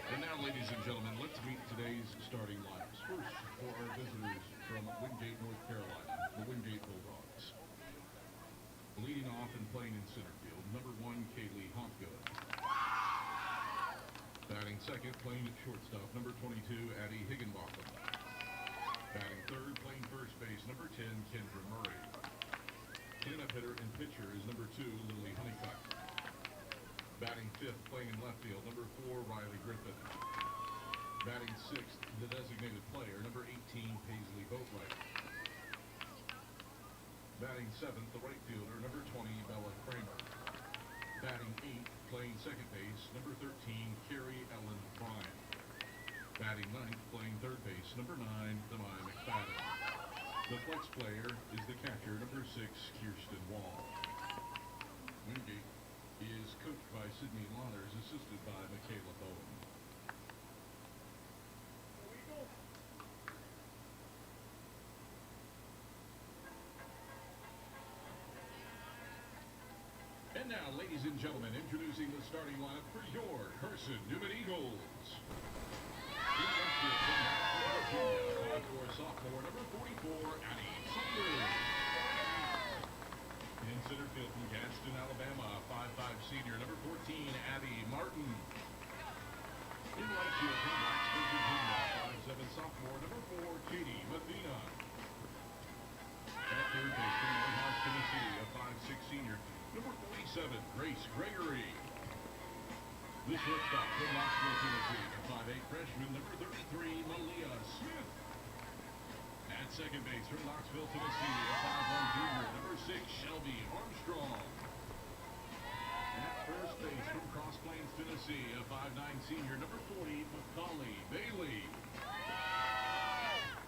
And now, ladies and gentlemen, let's meet today's starting lineups. First, for our visitors from Wingate, North Carolina, the Wingate Bulldogs. Leading off and playing in center field, number 1, Kaylee Hopgood. Batting second, playing at shortstop, number 22, Addie Higginbotham. Batting third, playing first base, number 10, Kendra Murray. Cleanup hitter and pitcher is number 2, Lily Honeycutt. Batting fifth, playing in left field, number 4, Riley Griffin. Batting sixth, the designated player, number 18, Paisley Boatwright. Batting seventh, the right fielder, number 20, Bella Kramer. Batting eighth, playing second base, number 13, Carrie Ellen Bryan. Batting ninth, playing third base, number 9, Demai McFadden. The flex player is the catcher, number 6, Kirsten Wall. Wingate is coached by Sydney Lauders, assisted by Michaela Bowen. And now, ladies and gentlemen, introducing the starting lineup for your Carson-Newman Eagles. In left field, from Nashville, Virginia, 5'4" sophomore, number 44, Addie Saunders. In center field from Gadsden, Alabama, 5'5" senior, number 14, Abby Martin. In right field from Blacksburg, Virginia, 5'7" sophomore, number 4, Katie Mathena. At third base from White House, Tennessee, a 5'6" senior, number 47, Grace Gregory. The shortstop from Knoxville, Tennessee, a 5'8" freshman, number 33, Malia Smith. At second base from Knoxville, Tennessee, a 5'1" junior, number 6, Shelby Armstrong. At first base from Cross Plains, Tennessee, a 5'9" senior, number 40, Macaulay Bailey.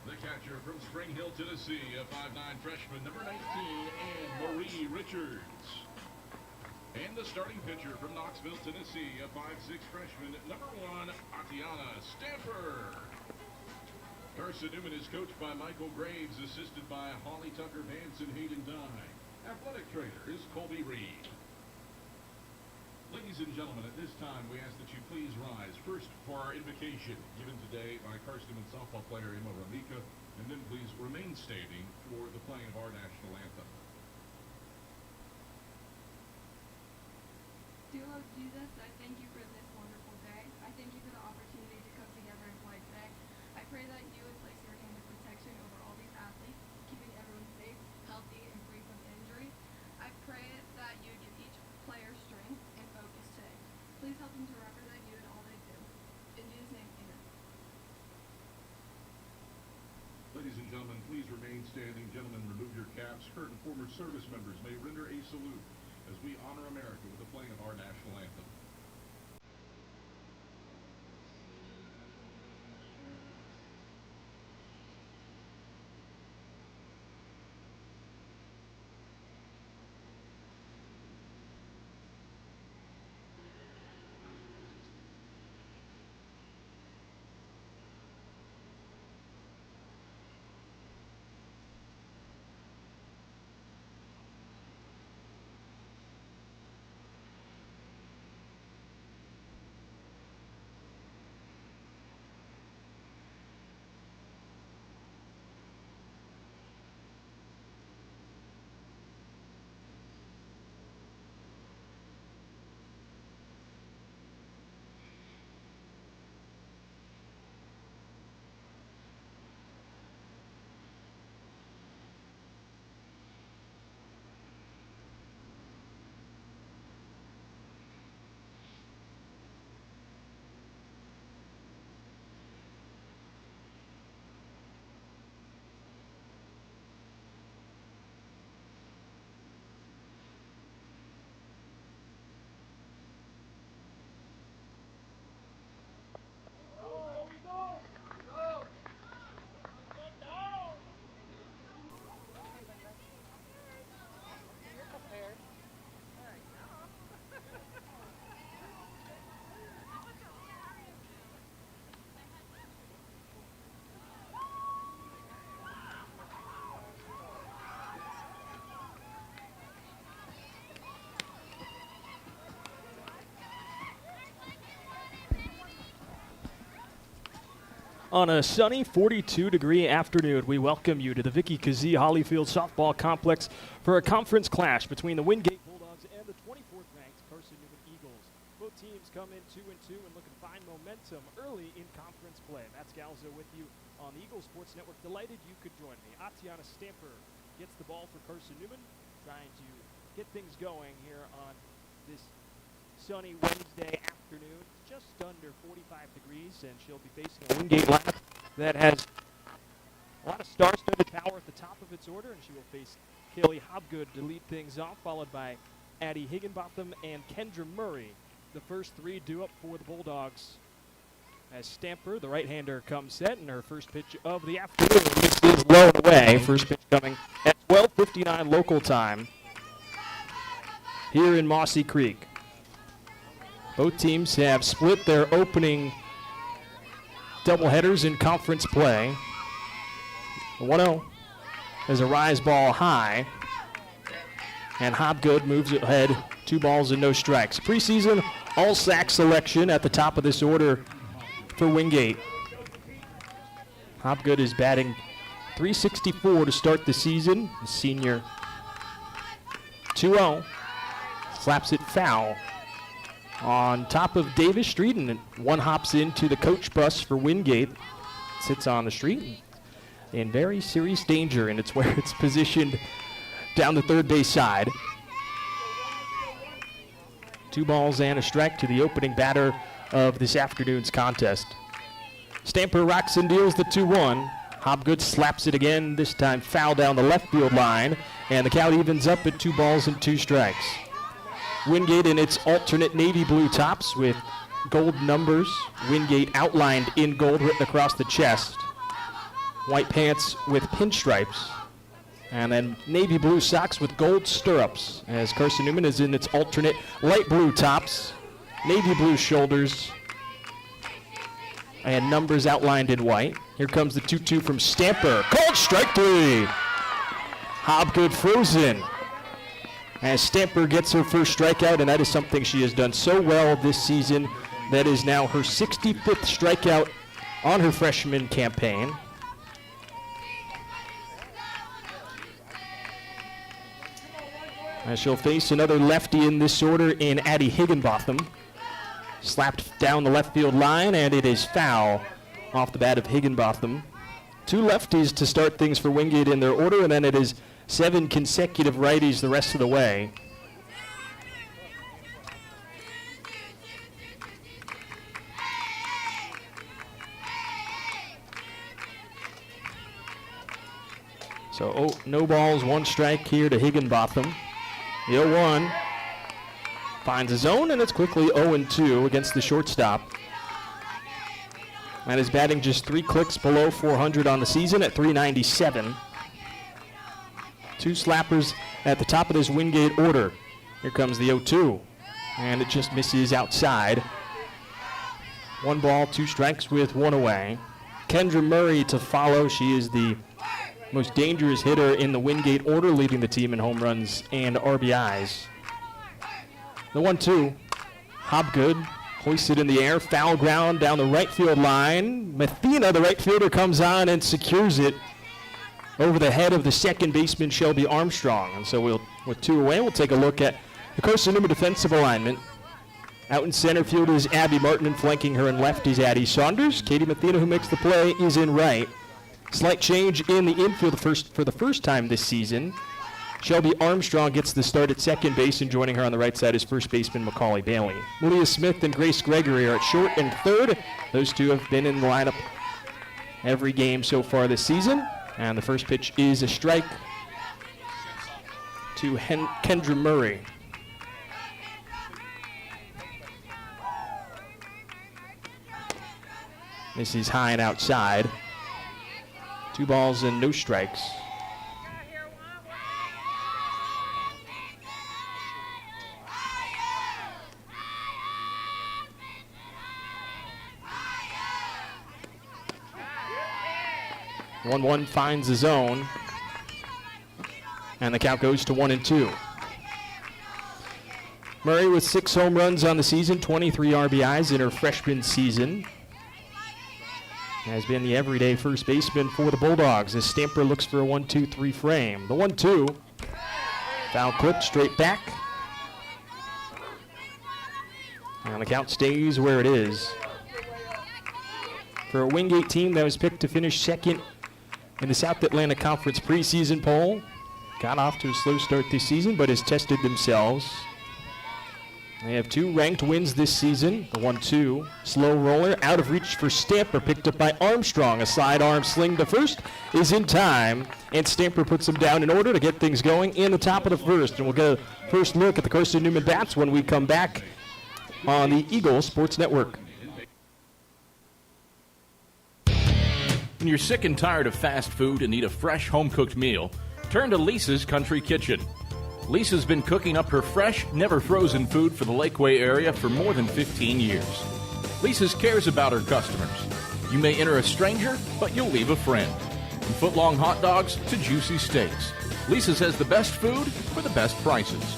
The catcher from Spring Hill, Tennessee, a 5'9" freshman, number 19, Anne Marie Richards. And the starting pitcher from Knoxville, Tennessee, a 5'6" freshman, number 1, Tatiana Stamper. Carson-Newman is coached by Michael Graves, assisted by Holly Tucker Vance and Hayden Dye. Athletic trainer is Colby Reed. Ladies and gentlemen, at this time, we ask that you please rise. First, for our invocation, given today by Carson-Newman softball player Emma Ramika, and then please remain standing for the playing of our national anthem. Dear Lord Jesus, I thank you for this wonderful day. I thank you for the opportunity to come together and play today. I pray that you would place your hand of protection over all these athletes, keeping everyone safe, healthy, and free from injury. I pray that you give each player strength and focus today. Please help them to represent you in all they do. In Jesus' name, amen. Ladies and gentlemen, please remain standing. Gentlemen, remove your caps. Current and former service members may render a salute as we honor America with the playing of our national anthem. On a sunny 42-degree afternoon, we welcome you to the Vicky Kazee Hollyfield Softball Complex for a conference clash between the Wingate Bulldogs and the 24th-ranked Carson-Newman Eagles. Both teams come in 2-2 and look to find momentum early in conference play. Matt Scalzo with you on the Eagle Sports Network. Delighted you could join me. Atiana Stamper gets the ball for Carson-Newman, trying to get things going here on this sunny Wednesday afternoon. Just under 45 degrees, and she'll be facing a Wingate lineup that has a lot of star-studded power at the top of its order, and she will face Kaylee Hobgood to lead things off, followed by Addie Higginbotham and Kendra Murray. The first three due up for the Bulldogs. As Stamper, the right-hander, comes set, and her first pitch of the afternoon. This is low and away. First pitch coming at 12:59 local time here in Mossy Creek. Both teams have split their opening doubleheaders in conference play. 1-0 is a rise ball high, and Hobgood moves ahead, 2 balls and no strikes. Preseason all-sack selection at the top of this order for Wingate. Hobgood is batting .364 to start the season. The senior 2-0, slaps it foul on top of Davis Street, and one hops into the coach bus for Wingate. Sits on the street in very serious danger, and it's where it's positioned down the third base side. 2 balls and a strike to the opening batter of this afternoon's contest. Stamper rocks and deals the 2-1. Hobgood slaps it again, this time foul down the left field line, and the count evens up at 2 balls and 2 strikes. Wingate in its alternate navy blue tops with gold numbers. Wingate outlined in gold written across the chest. White pants with pinstripes. And then navy blue socks with gold stirrups, as Carson-Newman is in its alternate light blue tops, navy blue shoulders, and numbers outlined in white. Here comes the 2-2 from Stamper. Called strike 3. Hobgood frozen as Stamper gets her first strikeout, and that is something she has done so well this season. That is now her 65th strikeout on her freshman campaign. As she'll face another lefty in this order in Addie Higginbotham. Slapped down the left field line, and it is foul off the bat of Higginbotham. 2 lefties to start things for Wingate in their order, and then it is 7 consecutive righties the rest of the way. So no balls, 1 strike here to Higginbotham. The 0-1 finds a zone, and it's quickly 0-2 against the shortstop. And is batting just 3 clicks below 400 on the season at .397. 2 slappers at the top of this Wingate order. Here comes the 0-2, and it just misses outside. 1 ball, 2 strikes with 1 away. Kendra Murray to follow. She is the most dangerous hitter in the Wingate order, leading the team in home runs and RBIs. The 1-2, Hobgood hoisted in the air, foul ground down the right field line. Mathena, the right fielder, comes on and secures it over the head of the second baseman, Shelby Armstrong. And so with 2 away, we'll take a look at the Carson-Newman defensive alignment. Out in center field is Abby Martin, and flanking her in left is Addie Saunders. Katie Mathena, who makes the play, is in right. Slight change in the infield for the first time this season. Shelby Armstrong gets the start at second base, and joining her on the right side is first baseman Macaulay Bailey. Malia Smith and Grace Gregory are at short and third. Those 2 have been in the lineup every game so far this season. And the first pitch is a strike to Kendra Murray. This is high and outside. 2 balls and no strikes. The 1-1 finds the zone, and the count goes to 1-2. Murray with 6 home runs on the season, 23 RBIs in her freshman season. has been the everyday first baseman for the Bulldogs as Stamper looks for a 1-2-3 frame. The 1-2, foul clip straight back. And the count stays where it is. For a Wingate team that was picked to finish second in the South Atlantic Conference preseason poll. Got off to a slow start this season, but has tested themselves. They have 2 ranked wins this season. The 1-2, slow roller, out of reach for Stamper, picked up by Armstrong. A sidearm sling to first is in time, and Stamper puts them down in order to get things going in the top of the first. And we'll get a first look at the Carson-Newman bats when we come back on the Eagle Sports Network. When you're sick and tired of fast food and need a fresh home-cooked meal, turn to Lisa's Country Kitchen. Lisa's been cooking up her fresh, never-frozen food for the Lakeway area for more than 15 years. Lisa's cares about her customers. You may enter a stranger, but you'll leave a friend. From foot-long hot dogs to juicy steaks, Lisa's has the best food for the best prices.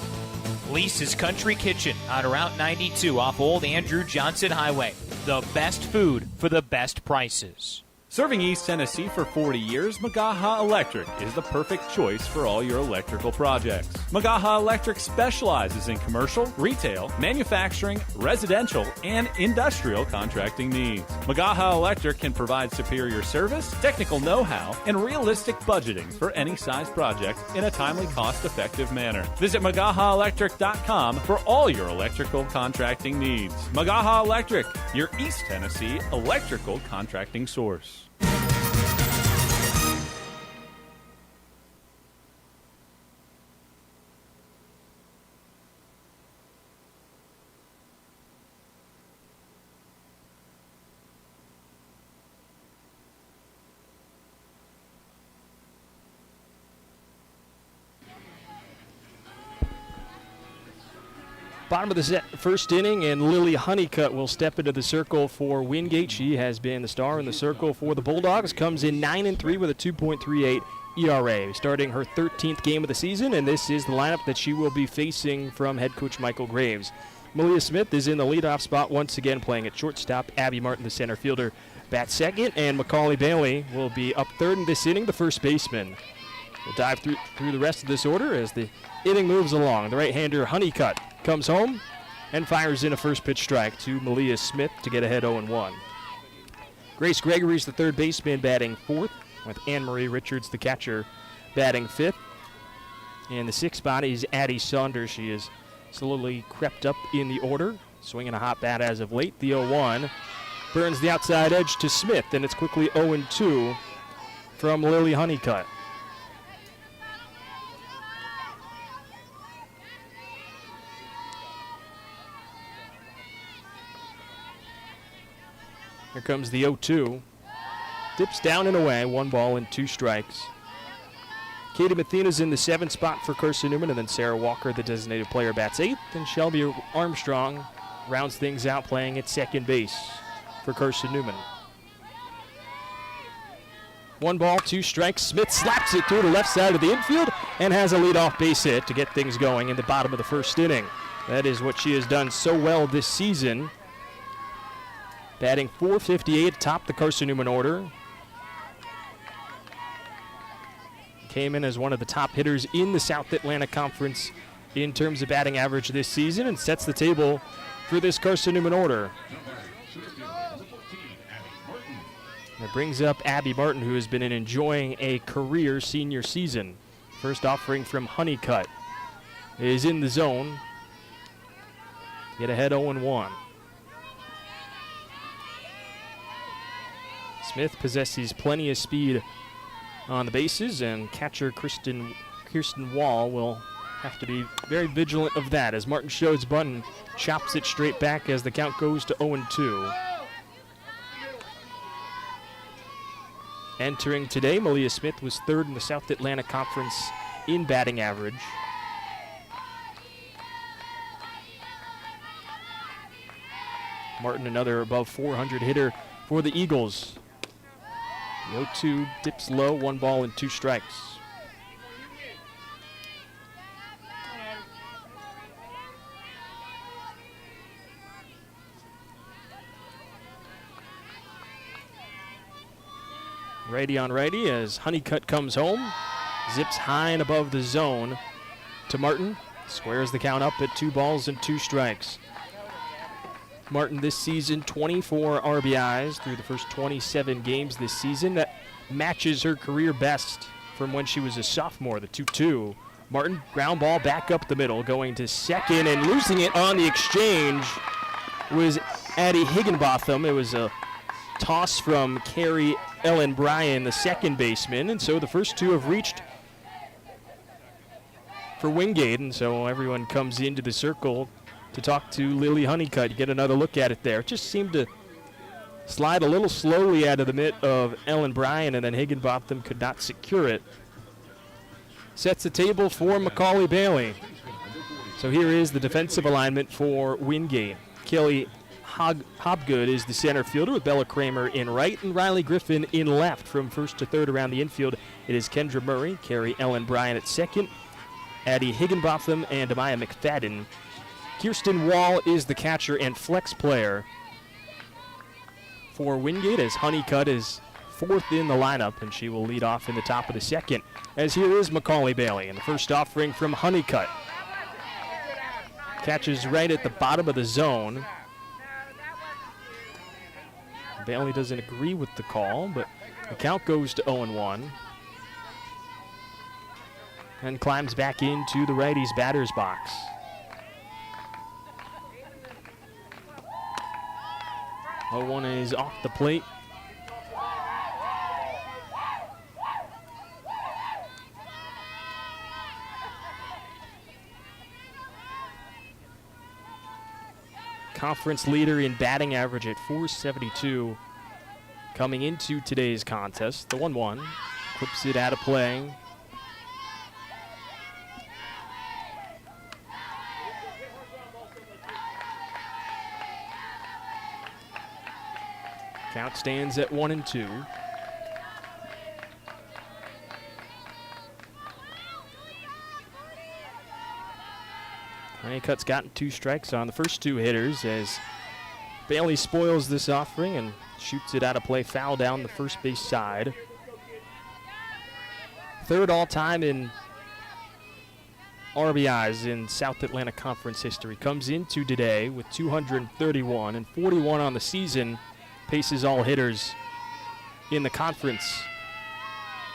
Lisa's Country Kitchen on Route 92 off Old Andrew Johnson Highway. The best food for the best prices. Serving East Tennessee for 40 years, Magaha Electric is the perfect choice for all your electrical projects. Magaha Electric specializes in commercial, retail, manufacturing, residential, and industrial contracting needs. Magaha Electric can provide superior service, technical know-how, and realistic budgeting for any size project in a timely, cost-effective manner. Visit MagahaElectric.com for all your electrical contracting needs. Magaha Electric, your East Tennessee electrical contracting source. Bottom of the first inning, and Lily Honeycutt will step into the circle for Wingate. She has been the star in the circle for the Bulldogs. Comes in 9-3 with a 2.38 ERA. Starting her 13th game of the season, and this is the lineup that she will be facing from head coach Michael Graves. Malia Smith is in the leadoff spot once again, playing at shortstop. Abby Martin, the center fielder, bats second, and Macaulay Bailey will be up third in this inning, the first baseman. We'll dive through the rest of this order as the inning moves along. The right-hander Honeycutt comes home and fires in a first pitch strike to Malia Smith to get ahead 0-1. Grace Gregory's the third baseman, batting fourth, with Anne-Marie Richards, the catcher, batting fifth. In the sixth spot is Addie Saunders. She has slowly crept up in the order, swinging a hot bat as of late. The 0-1 burns the outside edge to Smith, and it's quickly 0-2 from Lily Honeycutt. Here comes the 0-2. Dips down and away, 1 ball and 2 strikes. Katie Mathena's in the 7th spot for Carson-Newman, and then Sarah Walker, the designated player, bats 8th, and Shelby Armstrong rounds things out, playing at second base for Carson-Newman. 1 ball, 2 strikes. Smith slaps it through the left side of the infield and has a leadoff base hit to get things going in the bottom of the first inning. That is what she has done so well this season. Batting .458 atop the Carson-Newman order. Came in as one of the top hitters in the South Atlantic Conference in terms of batting average this season, and sets the table for this Carson-Newman order. That brings up Abby Martin, who has been enjoying a career senior season. First offering from Honeycutt is in the zone. Get ahead 0-1. Smith possesses plenty of speed on the bases, and catcher Kirsten Wall will have to be very vigilant of that as Martin shows button, chops it straight back as the count goes to 0-2. Entering today, Malia Smith was third in the South Atlantic Conference in batting average. Martin, another above 400 hitter for the Eagles. The 0-2 dips low, 1 ball and 2 strikes. Righty on righty as Honeycutt comes home. Zips high and above the zone to Martin. Squares the count up at 2 balls and 2 strikes. Martin this season, 24 RBIs through the first 27 games this season. That matches her career best from when she was a sophomore, the 2-2. Martin, ground ball back up the middle, going to second and losing it on the exchange was Addie Higginbotham. It was a toss from Carrie Ellen Bryan, the second baseman, and so the first 2 have reached for Wingate, and so everyone comes into the circle to talk to Lily Honeycutt. You get another look at it there. It just seemed to slide a little slowly out of the mitt of Ellen Bryan, and then Higginbotham could not secure it. Sets the table for Macaulay Bailey. So here is the defensive alignment for Wingate. Kelly Hobgood is the center fielder with Bella Kramer in right and Riley Griffin in left. From first to third around the infield, it is Kendra Murray, Carrie Ellen Bryan at second, Addie Higginbotham, and Amaya McFadden. Kirsten Wall is the catcher and flex player for Wingate, as Honeycutt is 4th in the lineup, and she will lead off in the top of the second. As here is Macaulay Bailey, and the first offering from Honeycutt. Catches right at the bottom of the zone. Bailey doesn't agree with the call, but the count goes to 0-1. And climbs back into the righty's batter's box. One is off the plate. Conference leader in batting average at .472 coming into today's contest. The 1-1 clips it out of play. Count stands at 1-2. Honeycutt's gotten 2 strikes on the first 2 hitters as Bailey spoils this offering and shoots it out of play, foul down the first base side. 3rd all-time in RBIs in South Atlantic Conference history. Comes into today with 231 and 41 on the season. Paces all hitters in the conference.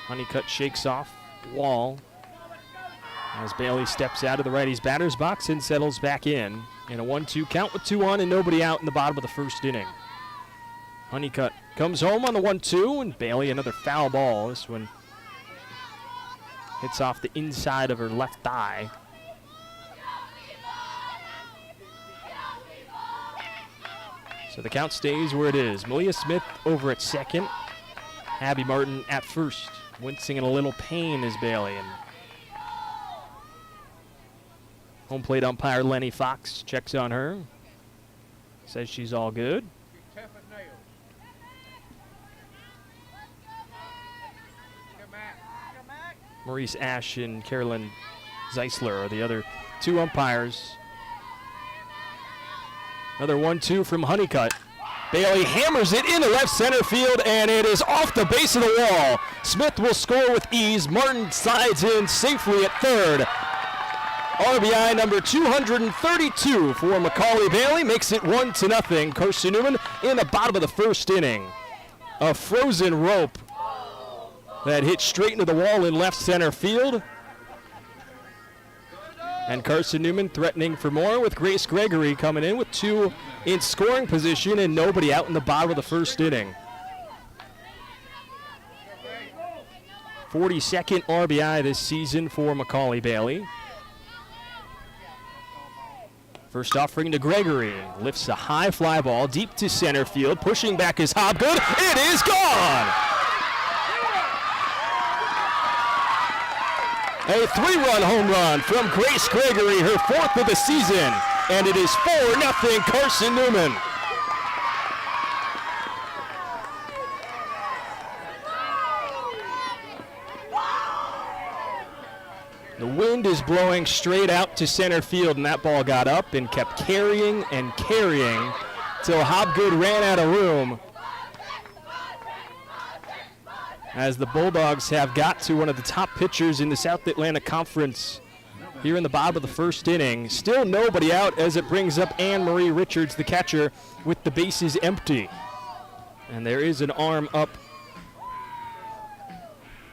Honeycutt shakes off Wall as Bailey steps out of the righty's batter's box and settles back in a 1-2 count with 2 on and nobody out in the bottom of the first inning. Honeycutt comes home on the 1-2, and Bailey another foul ball. This one hits off the inside of her left thigh. So the count stays where it is. Malia Smith over at second. Abby Martin at first. Wincing in a little pain is Bailey. And home plate umpire Lenny Fox checks on her. Says she's all good. Maurice Ash and Carolyn Zeisler are the other 2 umpires. Another 1-2 from Honeycutt. Bailey hammers it into left center field, and it is off the base of the wall. Smith will score with ease. Martin slides in safely at third. RBI number 232 for Macaulay Bailey makes it 1-0. Carson-Newman in the bottom of the first inning. A frozen rope that hit straight into the wall in left center field. And Carson-Newman threatening for more with Grace Gregory coming in with 2 in scoring position and nobody out in the bottom of the first inning. 42nd RBI this season for Macaulay Bailey. First offering to Gregory. Lifts a high fly ball deep to center field. Pushing back is Hobgood. It is gone! A 3-run home run from Grace Gregory, her 4th of the season. And it is 4-0 Carson-Newman. The wind is blowing straight out to center field, and that ball got up and kept carrying and carrying till Hobgood ran out of room. as the Bulldogs have got to one of the top pitchers in the South Atlantic Conference here in the bottom of the first inning. Still nobody out as it brings up Anne-Marie Richards, the catcher, with the bases empty. And there is an arm up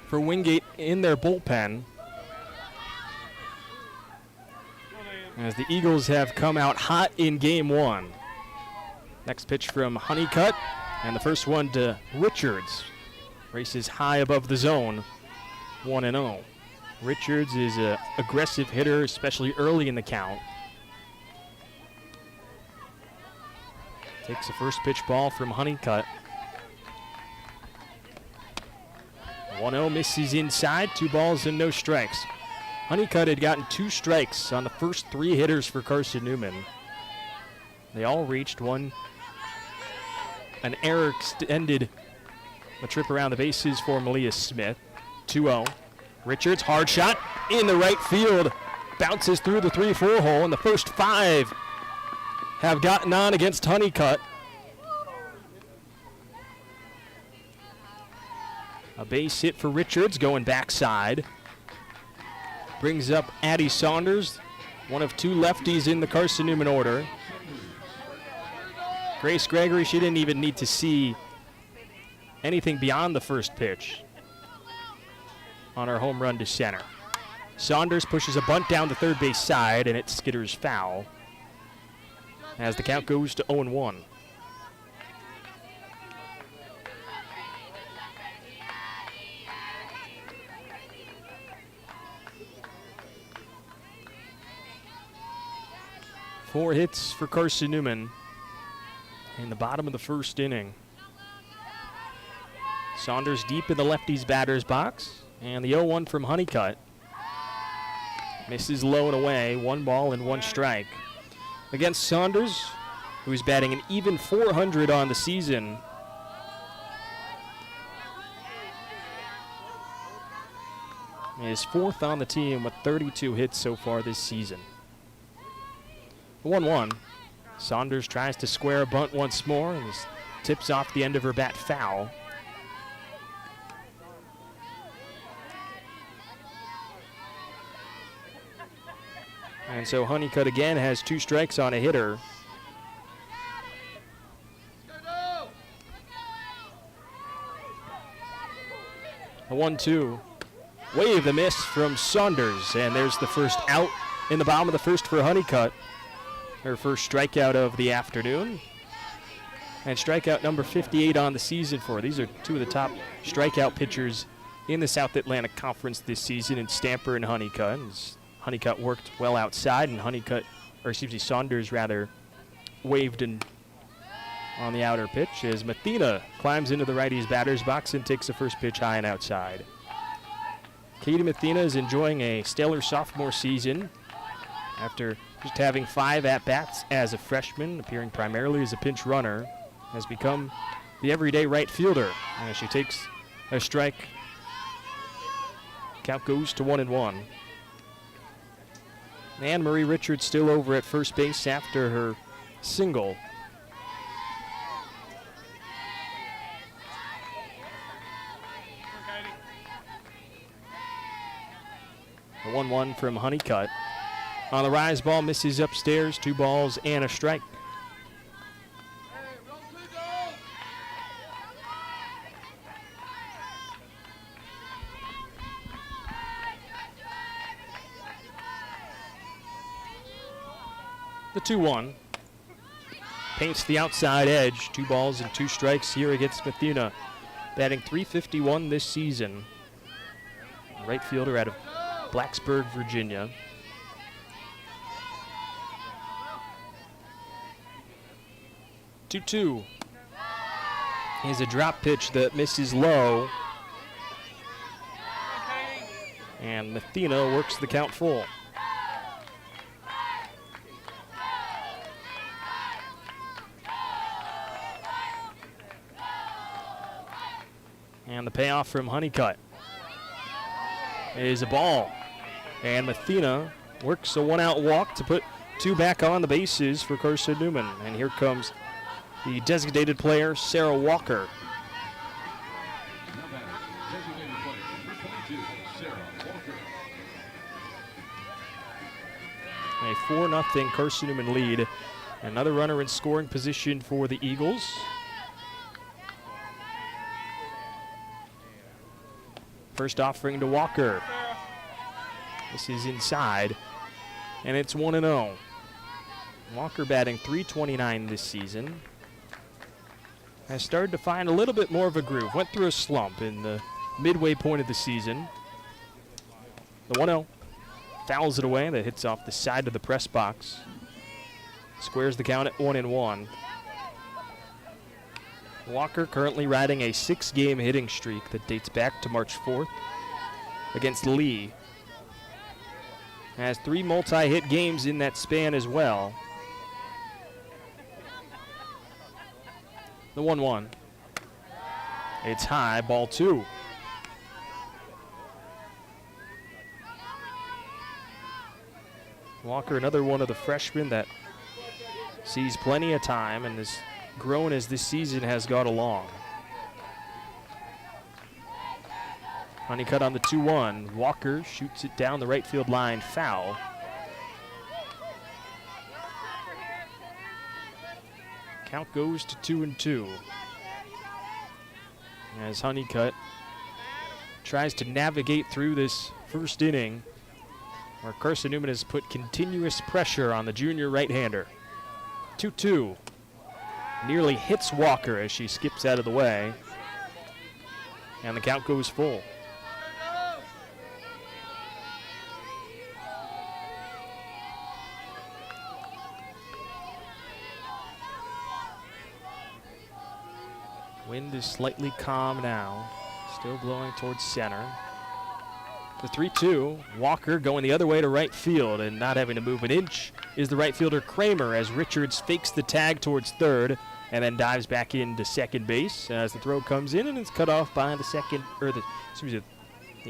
for Wingate in their bullpen, as the Eagles have come out hot in game one. Next pitch from Honeycutt, and the first one to Richards. Races high above the zone, 1-0. Richards is an aggressive hitter, especially early in the count. Takes the first pitch ball from Honeycutt. 1-0 misses inside, 2 balls and no strikes. Honeycutt had gotten 2 strikes on the first 3 hitters for Carson-Newman. They all reached one. An error extended a trip around the bases for Malia Smith. 2-0. Richards, hard shot in the right field. Bounces through the 3-4 hole, and the first 5 have gotten on against Honeycutt. A base hit for Richards going backside. Brings up Addie Saunders, one of 2 lefties in the Carson-Newman order. Grace Gregory, she didn't even need to see anything beyond the first pitch on her home run to center. Saunders pushes a bunt down the third base side, and it skitters foul as the count goes to 0-1. Four hits for Carson-Newman in the bottom of the first inning. Saunders deep in the lefty's batter's box, and the 0-1 from Honeycutt. Misses low and away, 1 ball and 1 strike. Against Saunders, who's batting an even .400 on the season. Is 4th on the team with 32 hits so far this season. 1-1. Saunders tries to square a bunt once more and tips off the end of her bat foul. And so Honeycutt again has 2 strikes on a hitter. A 1-2. Wave the miss from Saunders, and there's the first out in the bottom of the first for Honeycutt. Her first strikeout of the afternoon. And strikeout number 58 on the season for her. These are 2 of the top strikeout pitchers in the South Atlantic Conference this season, in Stamper and Honeycutt. Honeycutt worked well outside, and Saunders waved on the outer pitch as Mathena climbs into the righty's batter's box and takes the first pitch high and outside. Katie Mathena is enjoying a stellar sophomore season after just having 5 at-bats as a freshman, appearing primarily as a pinch runner, has become the everyday right fielder. As she takes a strike, count goes to 1-1. Anne-Marie Richards still over at first base after her single. The 1-1 from Honeycutt. On the rise, ball misses upstairs, 2 balls and a strike. The 2-1 paints the outside edge, 2 balls and 2 strikes here against Mathena, batting .351 this season. Right fielder out of Blacksburg, Virginia. 2-2 is a drop pitch that misses low, and Mathena works the count full. And the payoff from Honeycutt is a ball. And Mathena works a 1-out walk to put 2 back on the bases for Carson-Newman. And here comes the designated player, Sarah Walker. A 4-0 Carson-Newman lead. Another runner in scoring position for the Eagles. First offering to Walker. This is inside, and it's 1-0. Walker batting .329 this season. Has started to find a little bit more of a groove. Went through a slump in the midway point of the season. The 1-0 fouls it away. That hits off the side of the press box. Squares the count at 1-1. Walker currently riding a 6-game hitting streak that dates back to March 4th against Lee. Has 3 multi-hit games in that span as well. The 1-1. It's high, ball 2. Walker, another one of the freshmen that sees plenty of time and has grown as this season has gone along. Honeycutt on the 2-1. Walker shoots it down the right field line, foul. Count goes to 2-2. As Honeycutt tries to navigate through this first inning, where Carson-Newman has put continuous pressure on the junior right-hander. 2-2. Nearly hits Walker as she skips out of the way. And the count goes full. Wind is slightly calm now. Still blowing towards center. The 3-2, Walker going the other way to right field and not having to move an inch is the right fielder Kramer as Richards fakes the tag towards third and then dives back into second base as the throw comes in and it's cut off by the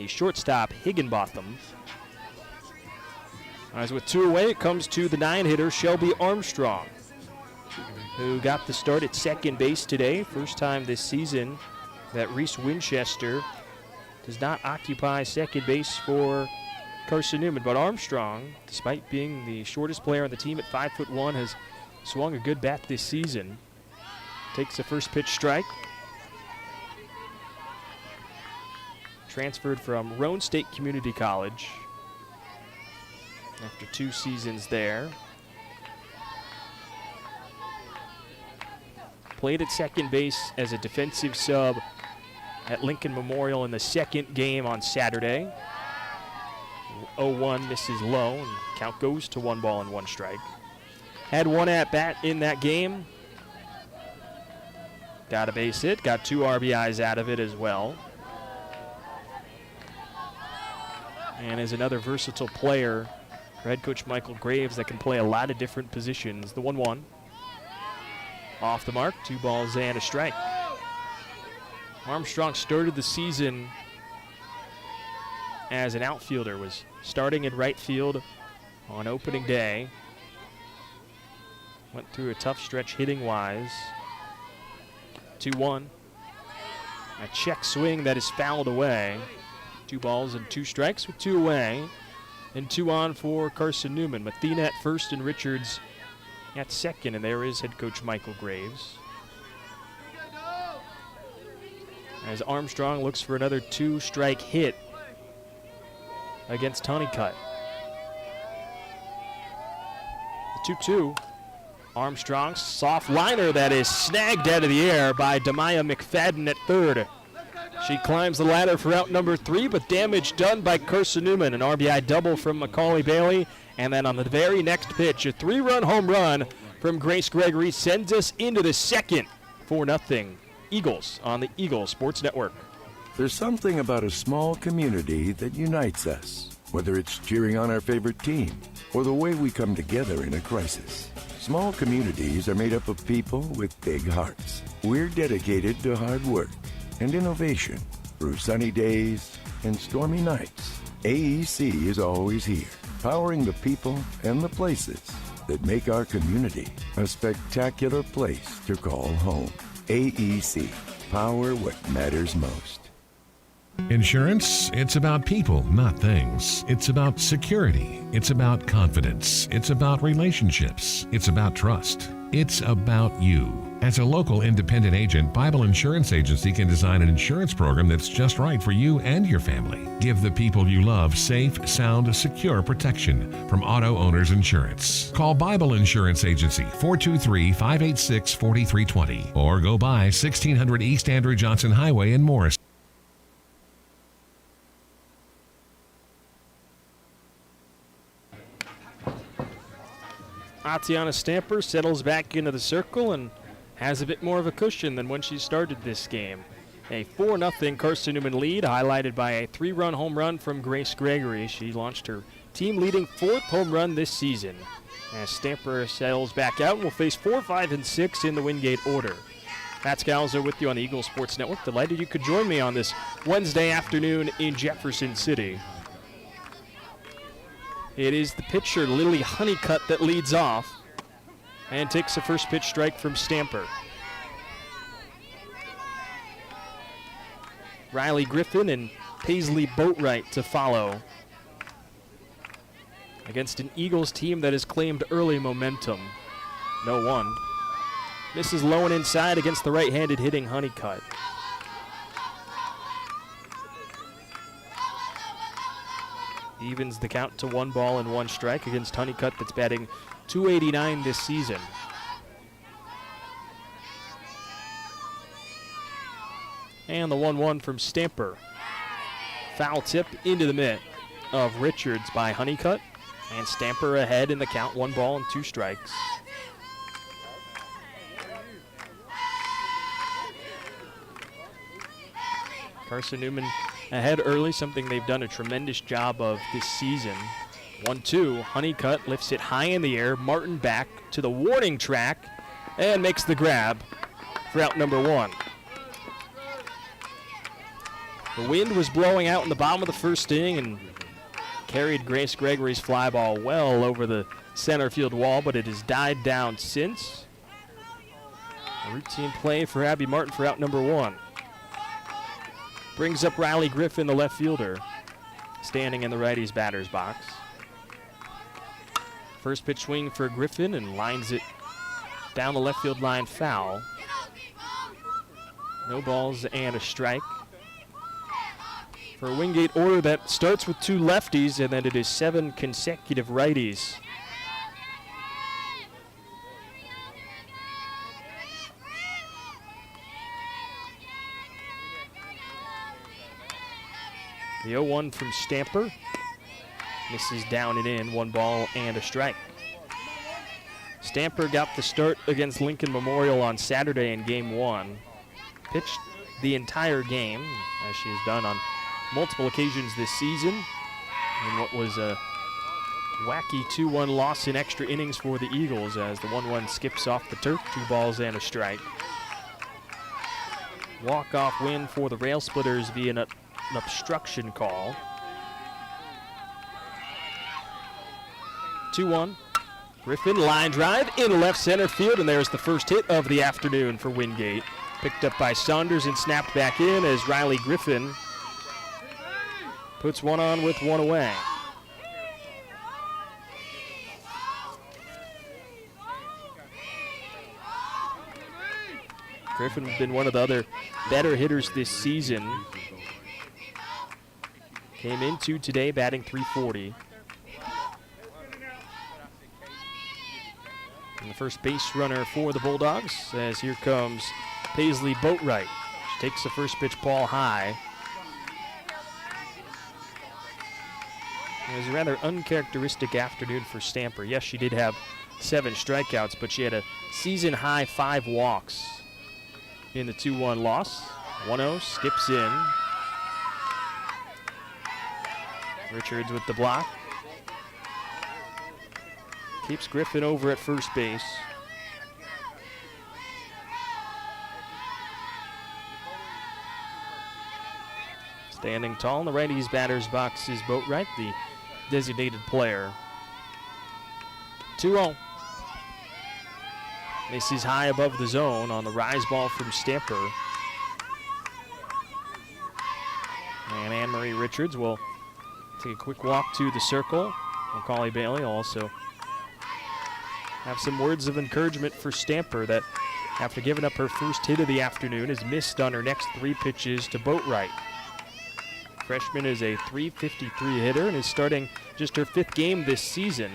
shortstop Higginbotham. As with 2 away, it comes to the 9-hitter Shelby Armstrong, who got the start at second base today. First time this season that Reese Winchester does not occupy second base for Carson-Newman. But Armstrong, despite being the shortest player on the team at 5'1", has swung a good bat this season. Takes the first pitch strike. Transferred from Roane State Community College after 2 seasons there. Played at second base as a defensive sub at Lincoln Memorial in the second game on Saturday. 0-1 misses low, and count goes to 1-1 strike. Had 1 at-bat in that game. Got a base hit, got 2 RBIs out of it as well. And is another versatile player for head coach Michael Graves that can play a lot of different positions. The 1-1. Off the mark, 2 balls and a strike. Armstrong started the season as an outfielder, was starting in right field on opening day. Went through a tough stretch hitting-wise. 2-1. A check swing that is fouled away. 2 balls and 2 strikes with 2 away. And 2 on for Carson-Newman. Mathena at first and Richards at second, and there is head coach Michael Graves. As Armstrong looks for another 2-strike hit against Honeycutt. The 2-2. Armstrong, soft liner that is snagged out of the air by Demaya McFadden at third. She climbs the ladder for out number 3, but damage done by Carson-Newman. An RBI double from Macaulay Bailey. And then on the very next pitch, a 3-run home run from Grace Gregory sends us into the second. 4-0 Eagles on the Eagle Sports Network. There's something about a small community that unites us, whether it's cheering on our favorite team or the way we come together in a crisis. Small communities are made up of people with big hearts. We're dedicated to hard work and innovation through sunny days and stormy nights. AEC is always here, powering the people and the places that make our community a spectacular place to call home. AEC, power what matters most. Insurance, it's about people, not things. It's about security. It's about confidence. It's about relationships. It's about trust. It's about you. As a local independent agent, Bible Insurance Agency can design an insurance program that's just right for you and your family. Give the people you love safe, sound, secure protection from Auto Owners Insurance. Call Bible Insurance Agency 423-586-4320 or go by 1600 East Andrew Johnson Highway in Morris. Tatiana Stamper settles back into the circle and has a bit more of a cushion than when she started this game. A 4-0 Carson-Newman lead, highlighted by a 3-run home run from Grace Gregory. She launched her team-leading 4th home run this season. As Stamper settles back out and will face 4, 5, and 6 in the Wingate order. Pat Scalzo with you on the Eagle Sports Network. Delighted you could join me on this Wednesday afternoon in Jefferson City. It is the pitcher, Lily Honeycutt, that leads off and takes the first pitch strike from Stamper. Riley Griffin and Paisley Boatwright to follow against an Eagles team that has claimed early momentum. 0-1. Misses low and inside against the right-handed hitting Honeycutt. Evens the count to 1 ball and 1 strike against Honeycutt, that's batting .289 this season. And the 1-1 from Stamper. Foul tip into the mitt of Richards by Honeycutt. And Stamper ahead in the count, 1 ball and 2 strikes. Carson-Newman ahead early, something they've done a tremendous job of this season. 1-2, Honeycutt lifts it high in the air. Martin back to the warning track and makes the grab for out number 1. The wind was blowing out in the bottom of the first inning and carried Grace Gregory's fly ball well over the center field wall, but it has died down since. A routine play for Abby Martin for out number 1. Brings up Riley Griffin, the left fielder, standing in the righty's batter's box. First pitch swing for Griffin and lines it down the left field line foul. No balls and a strike. For a Wingate order that starts with 2 lefties and then it is 7 consecutive righties. The 0-1 from Stamper. Misses down and in, 1 ball and a strike. Stamper got the start against Lincoln Memorial on Saturday in Game 1. Pitched the entire game, as she has done on multiple occasions this season, in what was a wacky 2-1 loss in extra innings for the Eagles as the 1-1 skips off the turf, 2 balls and a strike. Walk-off win for the Rail Splitters via an obstruction call. 2-1. Griffin line drive in left center field, and there's the first hit of the afternoon for Wingate. Picked up by Saunders and snapped back in as Riley Griffin puts 1 on with 1 away. Griffin has been one of the other better hitters this season. Came into today batting .340. And the first base runner for the Bulldogs, as here comes Paisley Boatwright. She takes the first pitch ball high. It was a rather uncharacteristic afternoon for Stamper. Yes, she did have 7 strikeouts, but she had a season-high 5 walks in the 2-1 loss. 1-0 skips in. Richards with the block. Keeps Griffin over at first base. Standing tall in the righty's batter's box is Boatwright, the designated player. 2-0. Misses high above the zone on the rise ball from Stamper. And Anne-Marie Richards will take a quick walk to the circle. Macaulay Bailey also have some words of encouragement for Stamper, that after giving up her first hit of the afternoon, has missed on her next 3 pitches to Boatwright. Freshman is a .353 hitter and is starting just her 5th game this season.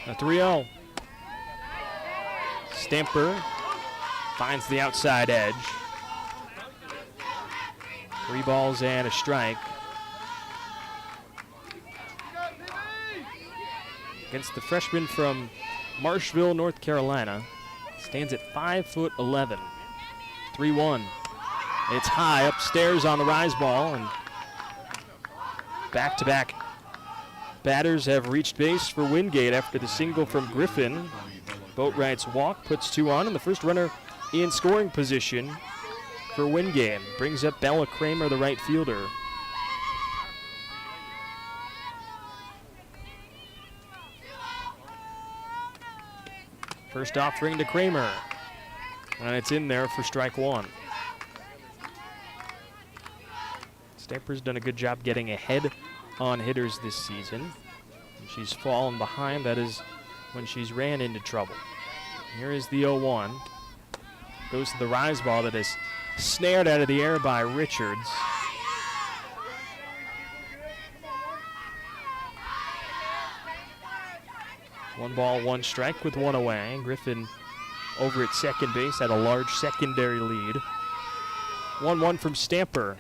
A 3-0. Stamper finds the outside edge. 3 balls and a strike. Against the freshman from Marshville, North Carolina. Stands at 5'11". 3-1. It's high upstairs on the rise ball, and back-to-back batters have reached base for Wingate after the single from Griffin. Boatwright's walk puts 2 on, and the first runner in scoring position for Wingate. Brings up Bella Kramer, the right fielder. First offering to Kramer, and it's in there for strike 1. Stamper's done a good job getting ahead on hitters this season. When she's fallen behind, that is when she's ran into trouble. Here is the 0-1. Goes to the rise ball that is snared out of the air by Richards. One ball, 1 strike with 1 away. Griffin over at second base had a large secondary lead. 1-1 from Stamper.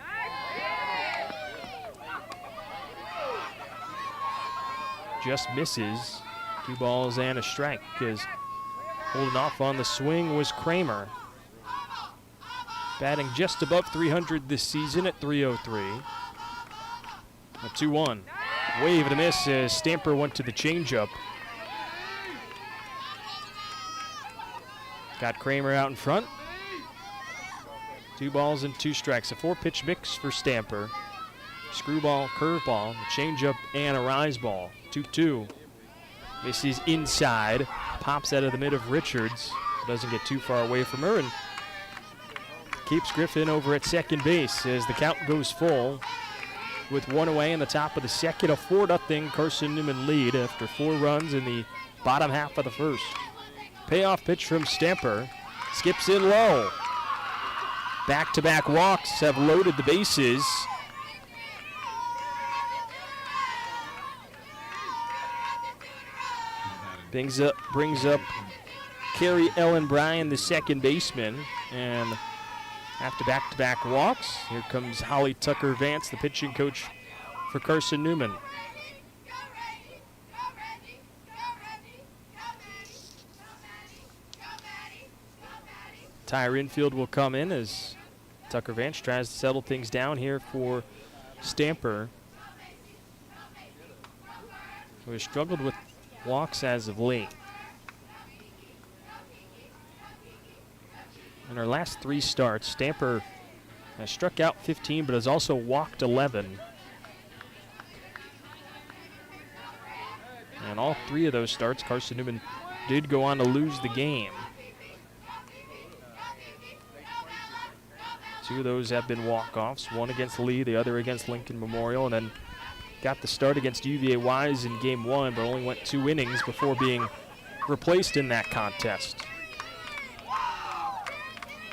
Just misses. 2 balls and a strike, because holding off on the swing was Kramer. Batting just above 300 this season at .303. A 2-1. Wave and a miss as Stamper went to the changeup. Got Kramer out in front. 2 balls and 2 strikes. A 4-pitch mix for Stamper. Screwball, curveball, a changeup, and a rise ball. 2-2. Misses inside. Pops out of the mid of Richards. Doesn't get too far away from her, and keeps Griffin over at second base as the count goes full. With 1 away in the top of the second, a 4-0 Carson-Newman lead after 4 runs in the bottom half of the first. Payoff pitch from Stamper. Skips in low. Back-to-back walks have loaded the bases. Brings up Carrie Ellen Bryan, the second baseman. And after back-to-back walks, here comes Holly Tucker-Vance, the pitching coach for Carson-Newman. Tyre infield will come in as Tucker-Vance tries to settle things down here for Stamper, who has struggled with walks as of late. In her last 3 starts, Stamper has struck out 15 but has also walked 11. And all 3 of those starts, Carson-Newman did go on to lose the game. 2 of those have been walk-offs, one against Lee, the other against Lincoln Memorial, and then got the start against UVA Wise in game 1, but only went 2 innings before being replaced in that contest.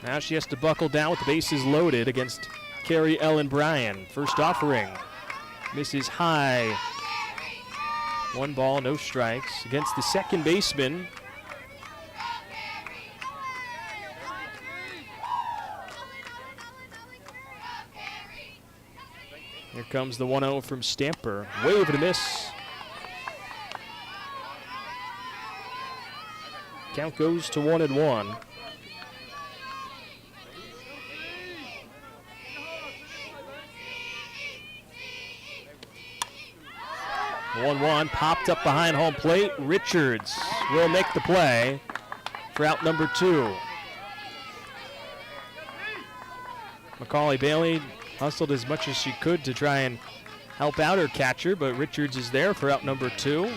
Now she has to buckle down with the bases loaded against Carrie Ellen Bryan. First offering, misses high. 1 ball, no strikes. Against the second baseman, here comes the 1-0 from Stamper. Wave and a miss. Count goes to 1-1. The 1-1 popped up behind home plate. Richards will make the play for out number 2. Macaulay Bailey hustled as much as she could to try and help out her catcher, but Richards is there for out number 2.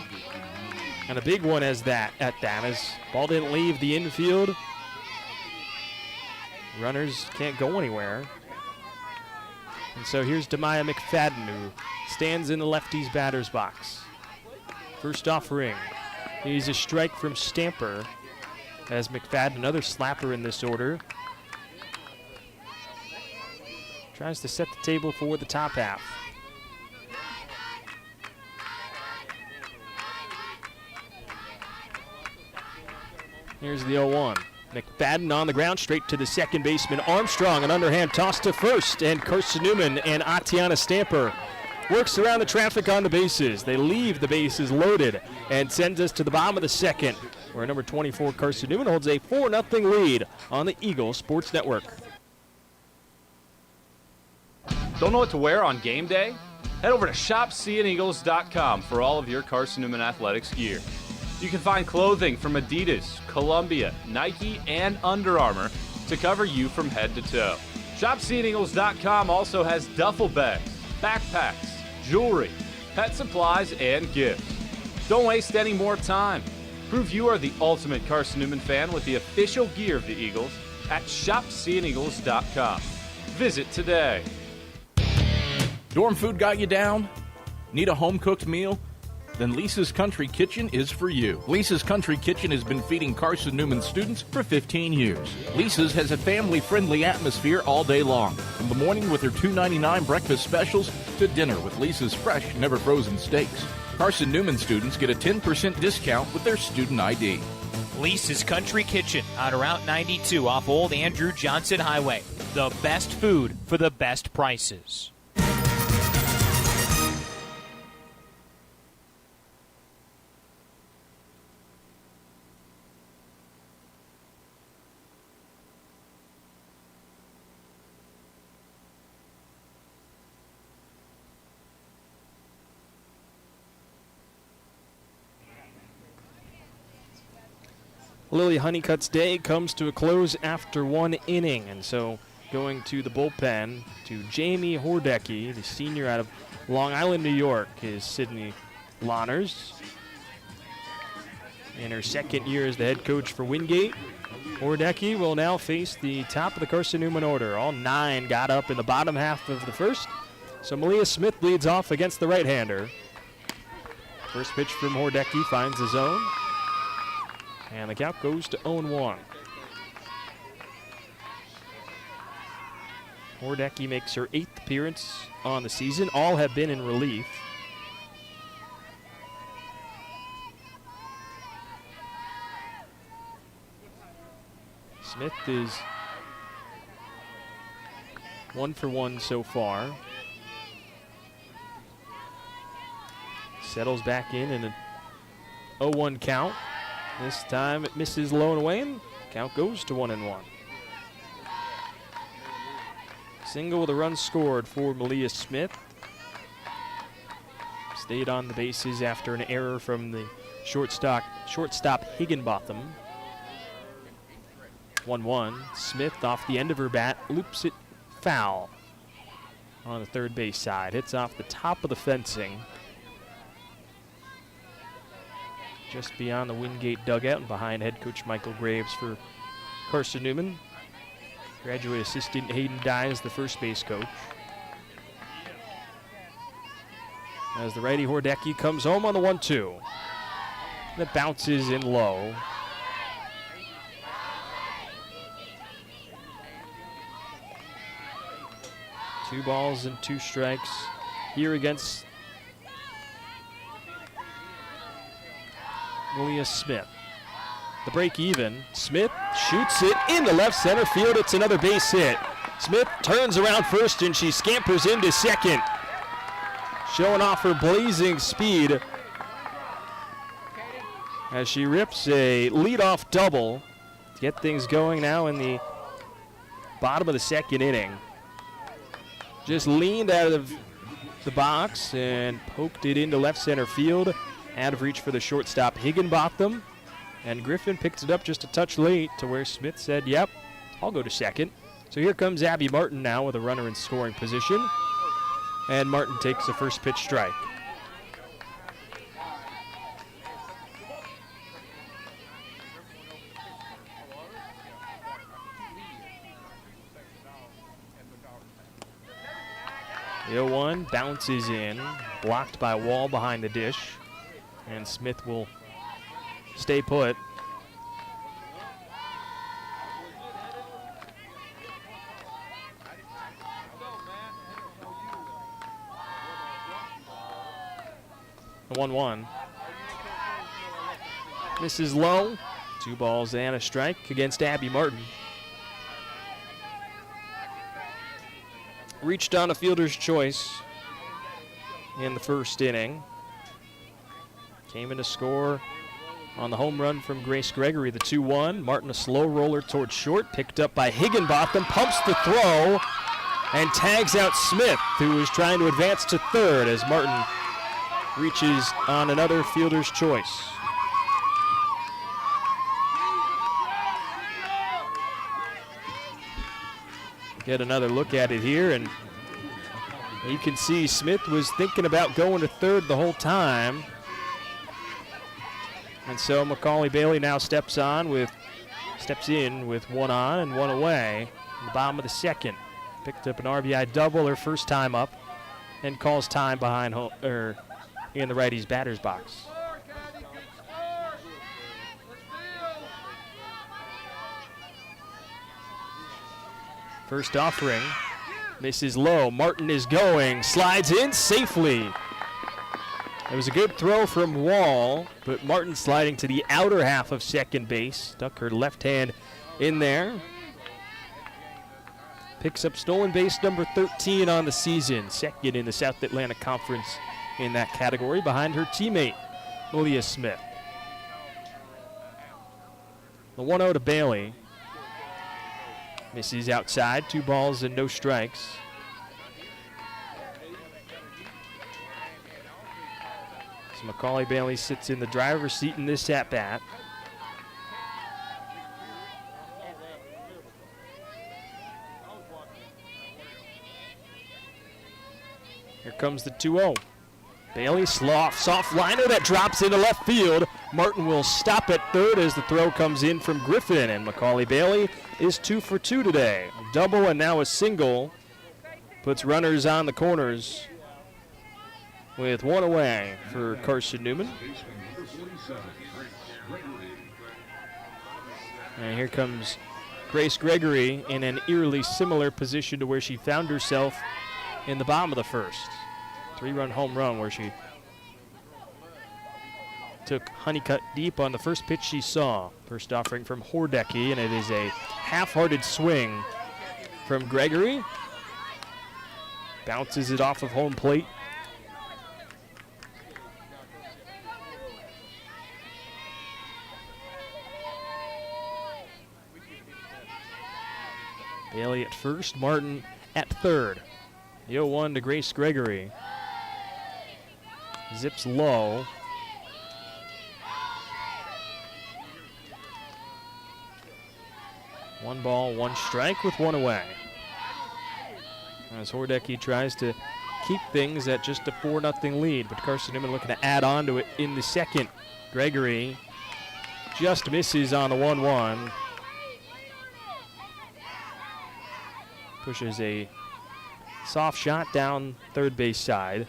And a big one as ball didn't leave the infield. Runners can't go anywhere. And so here's Demaya McFadden, who stands in the lefty's batter's box. First offering. He's a strike from Stamper. As McFadden, another slapper in this order. Tries to set the table for the top half. Here's the 0-1. McFadden on the ground, straight to the second baseman. Armstrong, an underhand toss to first, and Carson-Newman and Atiana Stamper works around the traffic on the bases. They leave the bases loaded and sends us to the bottom of the second, where number 24, Carson-Newman, holds a 4-0 lead on the Eagle Sports Network. Don't know what to wear on game day? Head over to shopseeandeagles.com for all of your Carson-Newman athletics gear. You can find clothing from Adidas, Columbia, Nike, and Under Armour to cover you from head to toe. ShopSeeingEagles.com also has duffel bags, backpacks, jewelry, pet supplies, and gifts. Don't waste any more time. Prove you are the ultimate Carson-Newman fan with the official gear of the Eagles at ShopSeeingEagles.com. Visit today. Dorm food got you down? Need a home-cooked meal? Then Lisa's Country Kitchen is for you. Lisa's Country Kitchen has been feeding Carson-Newman students for 15 years. Lisa's has a family-friendly atmosphere all day long, from the morning with their $2.99 breakfast specials to dinner with Lisa's fresh, never-frozen steaks. Carson-Newman students get a 10% discount with their student ID. Lisa's Country Kitchen on Route 92 off Old Andrew Johnson Highway. The best food for the best prices. Lily Honeycutt's day comes to a close after 1 inning, and so going to the bullpen to Jamie Hordecki, the senior out of Long Island, New York, is Sydney Lahners. In her second year as the head coach for Wingate, Hordecki will now face the top of the Carson-Newman order. All 9 got up in the bottom half of the first, so Malia Smith leads off against the right-hander. First pitch from Hordecki finds the zone. And the count goes to 0-1. Hordecki makes her 8th appearance on the season. All have been in relief. Smith is 1 for 1 so far. Settles back in an 0-1 count. This time it misses low and away, and count goes to 1-1. Single with a run scored for Malia Smith. Stayed on the bases after an error from the shortstop Higginbotham. 1-1. Smith off the end of her bat, loops it foul on the third base side. Hits off the top of the fencing, just beyond the Wingate dugout and behind head coach Michael Graves for Carson-Newman. Graduate assistant Hayden Dye is the first base coach. As the righty Hordecki comes home on the 1-2. That bounces in low. Two balls and 2 strikes here against Malia Smith. The break even. Smith shoots it into left center field. It's another base hit. Smith turns around first and she scampers into second, showing off her blazing speed as she rips a leadoff double to get things going now in the bottom of the second inning. Just leaned out of the box and poked it into left center field. Out of reach for the shortstop Higginbotham. And Griffin picks it up just a touch late to where Smith said, yep, I'll go to second. So here comes Abby Martin now with a runner in scoring position. And Martin takes the first pitch strike. The 0-1 bounces in, blocked by Wall behind the dish, and Smith will stay put. The 1-1. Misses low. 2 balls and a strike against Abby Martin. Reached on a fielder's choice in the first inning. Came in to score on the home run from Grace Gregory, the 2-1. Martin, a slow roller towards short, picked up by Higginbotham, pumps the throw, and tags out Smith, who is trying to advance to third as Martin reaches on another fielder's choice. Get another look at it here, and you can see Smith was thinking about going to third the whole time. And so Macaulay Bailey now steps in with 1 on and 1 away in the bottom of the second. Picked up an RBI double her first time up and calls time behind in the righty's batter's box. First offering, misses low. Martin is going, slides in safely. It was a good throw from Wall, but Martin sliding to the outer half of second base. Stuck her left hand in there. Picks up stolen base number 13 on the season, second in the South Atlantic Conference in that category, behind her teammate, Malia Smith. The 1-0 to Bailey. Misses outside, 2 balls and no strikes. So Macaulay Bailey sits in the driver's seat in this at-bat. Here comes the 2-0. Bailey, soft liner that drops into left field. Martin will stop at third as the throw comes in from Griffin, and Macaulay Bailey is 2 for 2 today. A double and now a single puts runners on the corners with 1 away for Carson-Newman. And here comes Grace Gregory in an eerily similar position to where she found herself in the bottom of the first. 3-run home run where she took Honeycutt deep on the first pitch she saw. First offering from Hordecki, and it is a half-hearted swing from Gregory. Bounces it off of home plate. Bailey at first, Martin at third. The 0-1 to Grace Gregory. Zips low. One ball, 1 strike with 1 away. As Hordecki tries to keep things at just a 4-0 lead, but Carson-Newman looking to add on to it in the second. Gregory just misses on the 1-1. Pushes a soft shot down third base side.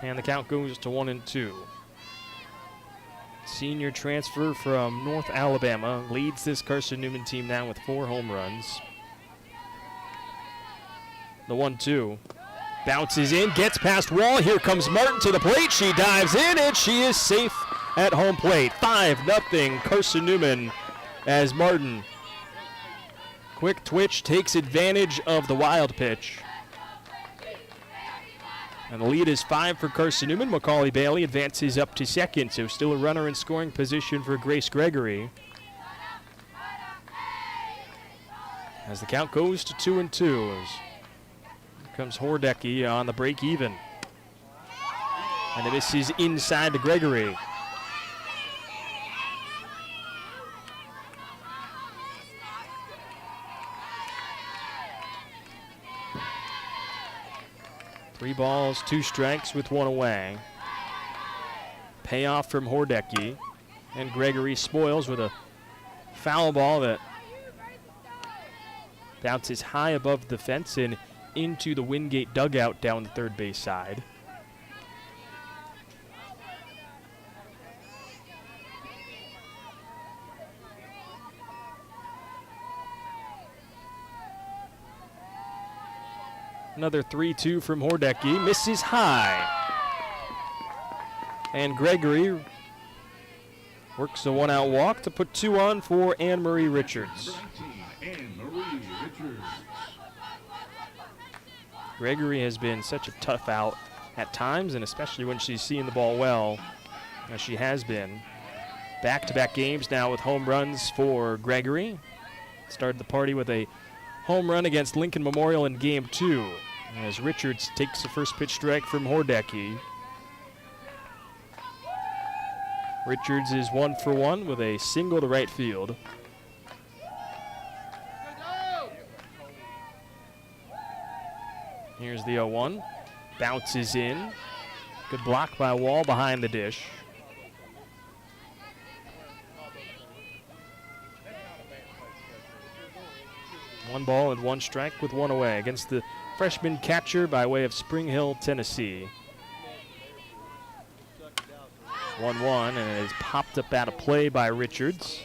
And the count goes to 1-2. Senior transfer from North Alabama leads this Carson-Newman team now with 4 home runs. The 1-2 bounces in, gets past Wall. Here comes Martin to the plate. She dives in, and she is safe at home plate. 5-0 Carson-Newman as Martin. Quick twitch takes advantage of the wild pitch. And the lead is 5 for Carson-Newman. Macaulay Bailey advances up to second, so still a runner in scoring position for Grace Gregory. As the count goes to 2-2. Here comes Hordecki on the break even. And the miss is inside to Gregory. 3 balls, 2 strikes with 1 away. Payoff from Hordecki. And Gregory spoils with a foul ball that bounces high above the fence and into the Wingate dugout down the third base side. Another 3-2 from Hordecki, misses high. And Gregory works a 1-out walk to put 2 on for Anne-Marie Richards. Anne-Marie Richards. Gregory has been such a tough out at times, and especially when she's seeing the ball well, as she has been. Back-to-back games now with home runs for Gregory. Started the party with a home run against Lincoln Memorial in Game 2, as Richards takes the first pitch strike from Hordecki. Richards is 1 for 1 with a single to right field. Here's the 0-1. Bounces in. Good block by Wall behind the dish. One ball and 1 strike with 1 away against the freshman catcher by way of Spring Hill, Tennessee. 1-1, and it is popped up out of play by Richards.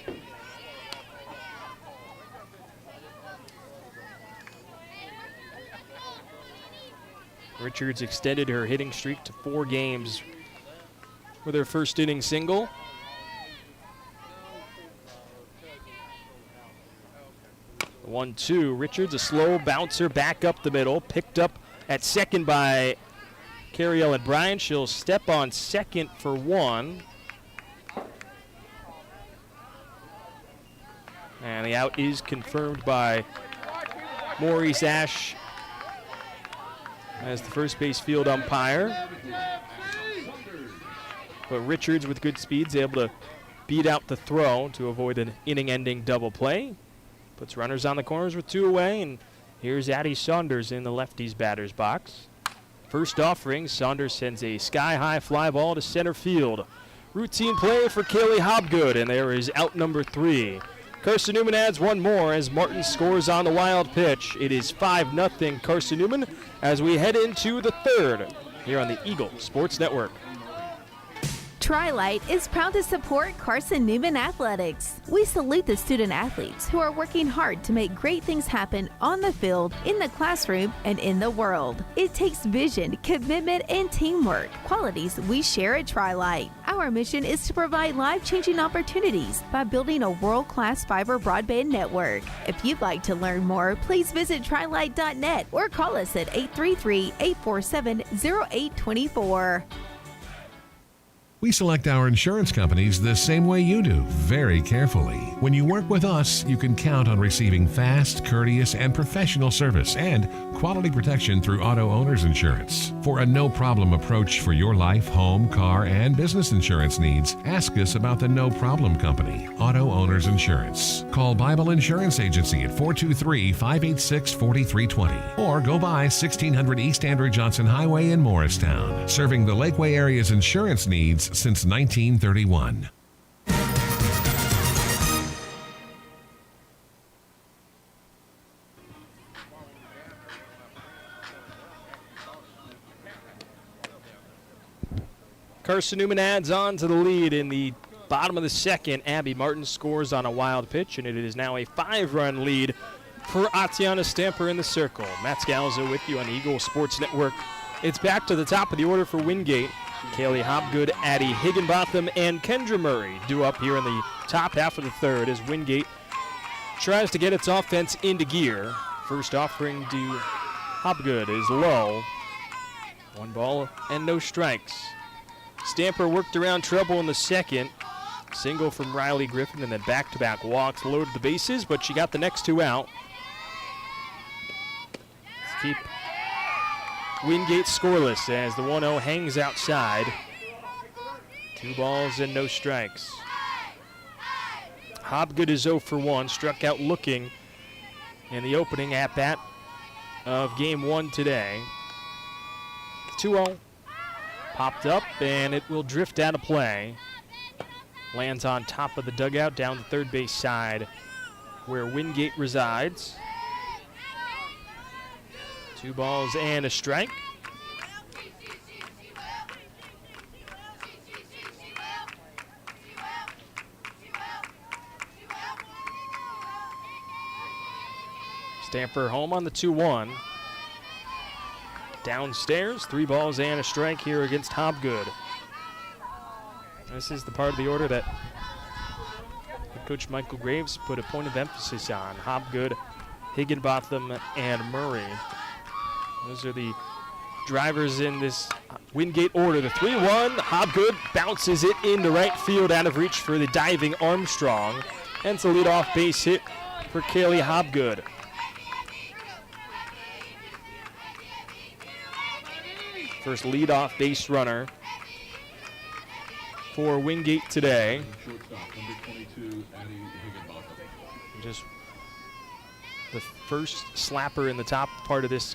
Richards extended her hitting streak to 4 games with her first inning single. The 1-2, Richards, a slow bouncer back up the middle, picked up at second by Carrie Ellen Bryan. She'll step on second for 1. And the out is confirmed by Maurice Ash as the first base field umpire. But Richards, with good speed, is able to beat out the throw to avoid an inning-ending double play. Puts runners on the corners with 2 away, and here's Addie Saunders in the lefties batter's box. First offering, Saunders sends a sky-high fly ball to center field. Routine play for Kaylee Hobgood, and there is out number 3. Carson-Newman adds 1 more as Martin scores on the wild pitch. It is 5-0 Carson-Newman as we head into the 3rd here on the Eagle Sports Network. Tri-Light is proud to support Carson-Newman Athletics. We salute the student athletes who are working hard to make great things happen on the field, in the classroom, and in the world. It takes vision, commitment, and teamwork, qualities we share at Tri-Light. Our mission is to provide life-changing opportunities by building a world-class fiber broadband network. If you'd like to learn more, please visit trilight.net or call us at 833-847-0824. We select our insurance companies the same way you do, very carefully. When you work with us, you can count on receiving fast, courteous, and professional service and quality protection through Auto Owners Insurance. For a no-problem approach for your life, home, car, and business insurance needs, ask us about the No Problem Company, Auto Owners Insurance. Call Bible Insurance Agency at 423-586-4320 or go by 1600 East Andrew Johnson Highway in Morristown, serving the Lakeway area's insurance needs since 1931. Carson-Newman adds on to the lead in the bottom of the 2nd. Abby Martin scores on a wild pitch, and it is now a 5-run lead for Atiana Stamper in the circle. Matt Scalzo with you on the Eagle Sports Network. It's back to the top of the order for Wingate. Kaylee Hobgood, Addie Higginbotham, and Kendra Murray due up here in the top half of the 3rd as Wingate tries to get its offense into gear. First offering to Hobgood is low. 1 ball and no strikes. Stamper worked around trouble in the 2nd. Single from Riley Griffin and then back-to-back walks, loaded the bases, but she got the next 2 out. Let's keep Wingate scoreless as the 1-0 hangs outside. 2 balls and no strikes. Hobgood is 0 for 1, struck out looking in the opening at-bat of Game 1 today. 2-0. Popped up, and it will drift out of play. Lands on top of the dugout down the third base side where Wingate resides. 2 balls and a strike. Stamper home on the 2-1. Downstairs, 3 balls and a strike here against Hobgood. This is the part of the order that Coach Michael Graves put a point of emphasis on. Hobgood, Higginbotham, and Murray. Those are the drivers in this Wingate order. The 3-1, Hobgood bounces it into right field out of reach for the diving Armstrong. And it's a leadoff base hit for Kaylee Hobgood. First leadoff base runner for Wingate today. Shortstop, number 22, Addie Higginbotham. Just the first slapper in the top part of this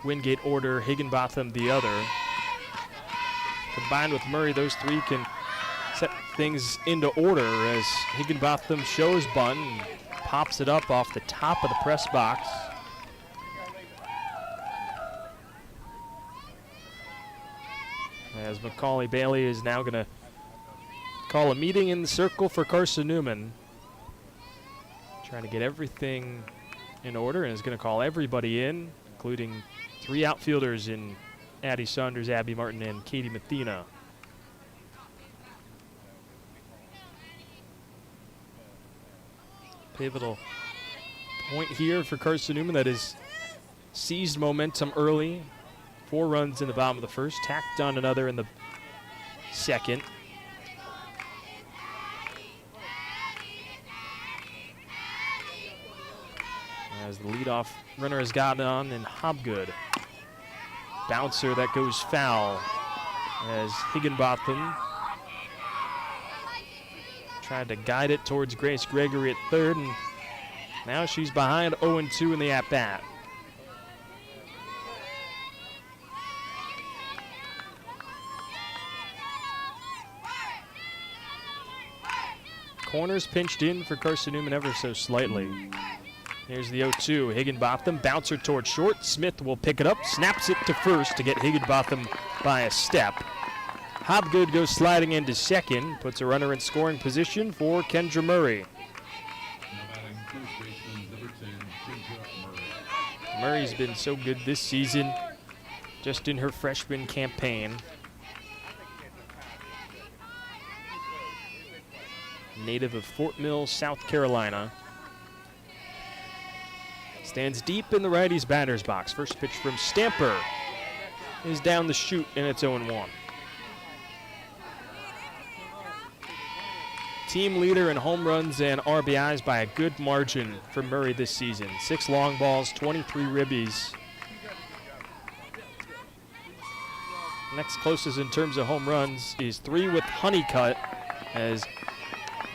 Wingate order, Higginbotham the other. Combined with Murray, those 3 can set things into order as Higginbotham shows bunt and pops it up off the top of the press box. As Macaulay Bailey is now going to call a meeting in the circle for Carson-Newman. Trying to get everything in order, and is going to call everybody in, including 3 outfielders in Addie Saunders, Abby Martin, and Katie Mathena. Pivotal point here for Carson-Newman that has seized momentum early. 4 runs in the bottom of the first, tacked on another in the second. As the leadoff runner has gotten on, and Hobgood. Bouncer that goes foul as Higginbotham tried to guide it towards Grace Gregory at third, and now she's behind 0-2 in the at-bat. Corners pinched in for Carson-Newman ever so slightly. Here's the 0-2. Higginbotham, bouncer towards short. Smith will pick it up, snaps it to first to get Higginbotham by a step. Hobgood goes sliding into second, puts a runner in scoring position for Kendra Murray. Now batting first baseman, number 10, Kendra Murray. Murray's been so good this season, just in her freshman campaign. Native of Fort Mill, South Carolina. Stands deep in the righty's batter's box. First pitch from Stamper is down the chute, and it's 0-1. Team leader in home runs and RBIs by a good margin for Murray this season. 6 long balls, 23 ribbies. Next closest in terms of home runs is 3 with Honeycutt, as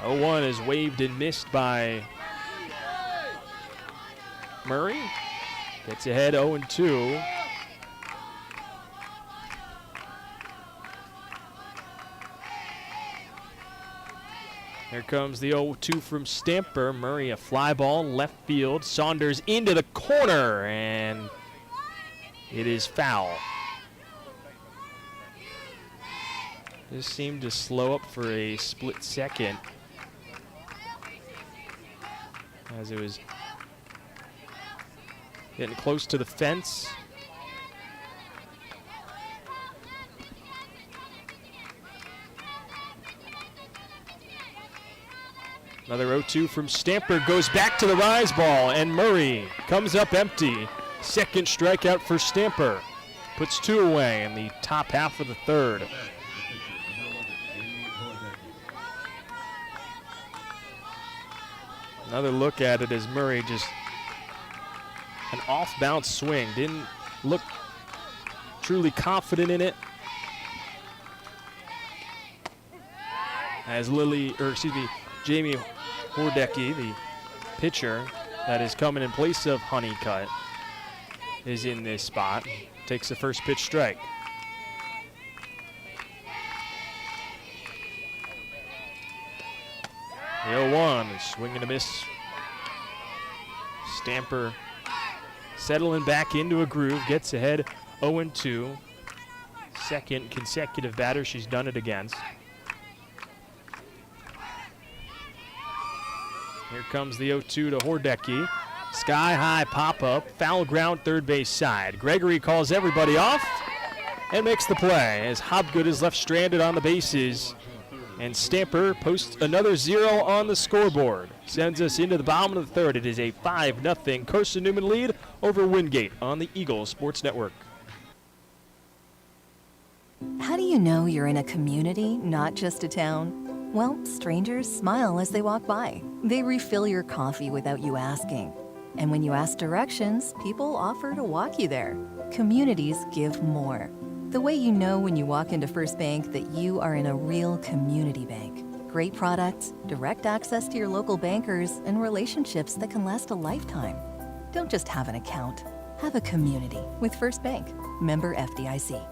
0-1 is waved and missed by Murray. Gets ahead 0-2. Here comes the 0-2 from Stamper. Murray a fly ball left field. Saunders into the corner, and it is foul. This seemed to slow up for a split second as it was getting close to the fence. Another 0-2 from Stamper, goes back to the rise ball, and Murray comes up empty. Second strikeout for Stamper. Puts 2 away in the top half of the third. Another look at it as Murray just an off-bounce swing. Didn't look truly confident in it. As Jamie Hordecki, the pitcher that is coming in place of Honeycutt, is in this spot. Takes the first pitch strike. The 0-1, swing and a miss. Stamper settling back into a groove, gets ahead 0-2. Second consecutive batter she's done it against. Here comes the 0-2 to Hordecki. Sky high pop up, foul ground third base side. Gregory calls everybody off and makes the play as Hobgood is left stranded on the bases. And Stamper posts another 0 on the scoreboard. Sends us into the bottom of the third. It is a 5-0 Carson-Newman lead over Wingate on the Eagle Sports Network. How do you know you're in a community, not just a town? Well, strangers smile as they walk by. They refill your coffee without you asking. And when you ask directions, people offer to walk you there. Communities give more. The way you know when you walk into First Bank that you are in a real community bank. Great products, direct access to your local bankers, and relationships that can last a lifetime. Don't just have an account. Have a community with First Bank. Member FDIC.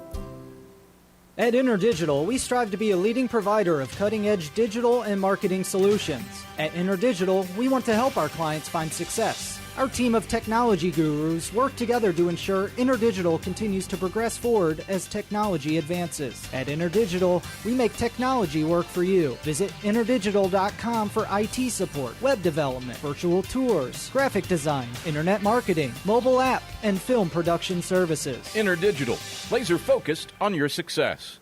At InterDigital, we strive to be a leading provider of cutting-edge digital and marketing solutions. At InterDigital, we want to help our clients find success. Our team of technology gurus work together to ensure InterDigital continues to progress forward as technology advances. At InterDigital, we make technology work for you. Visit interdigital.com for IT support, web development, virtual tours, graphic design, internet marketing, mobile app, and film production services. InterDigital, laser focused on your success.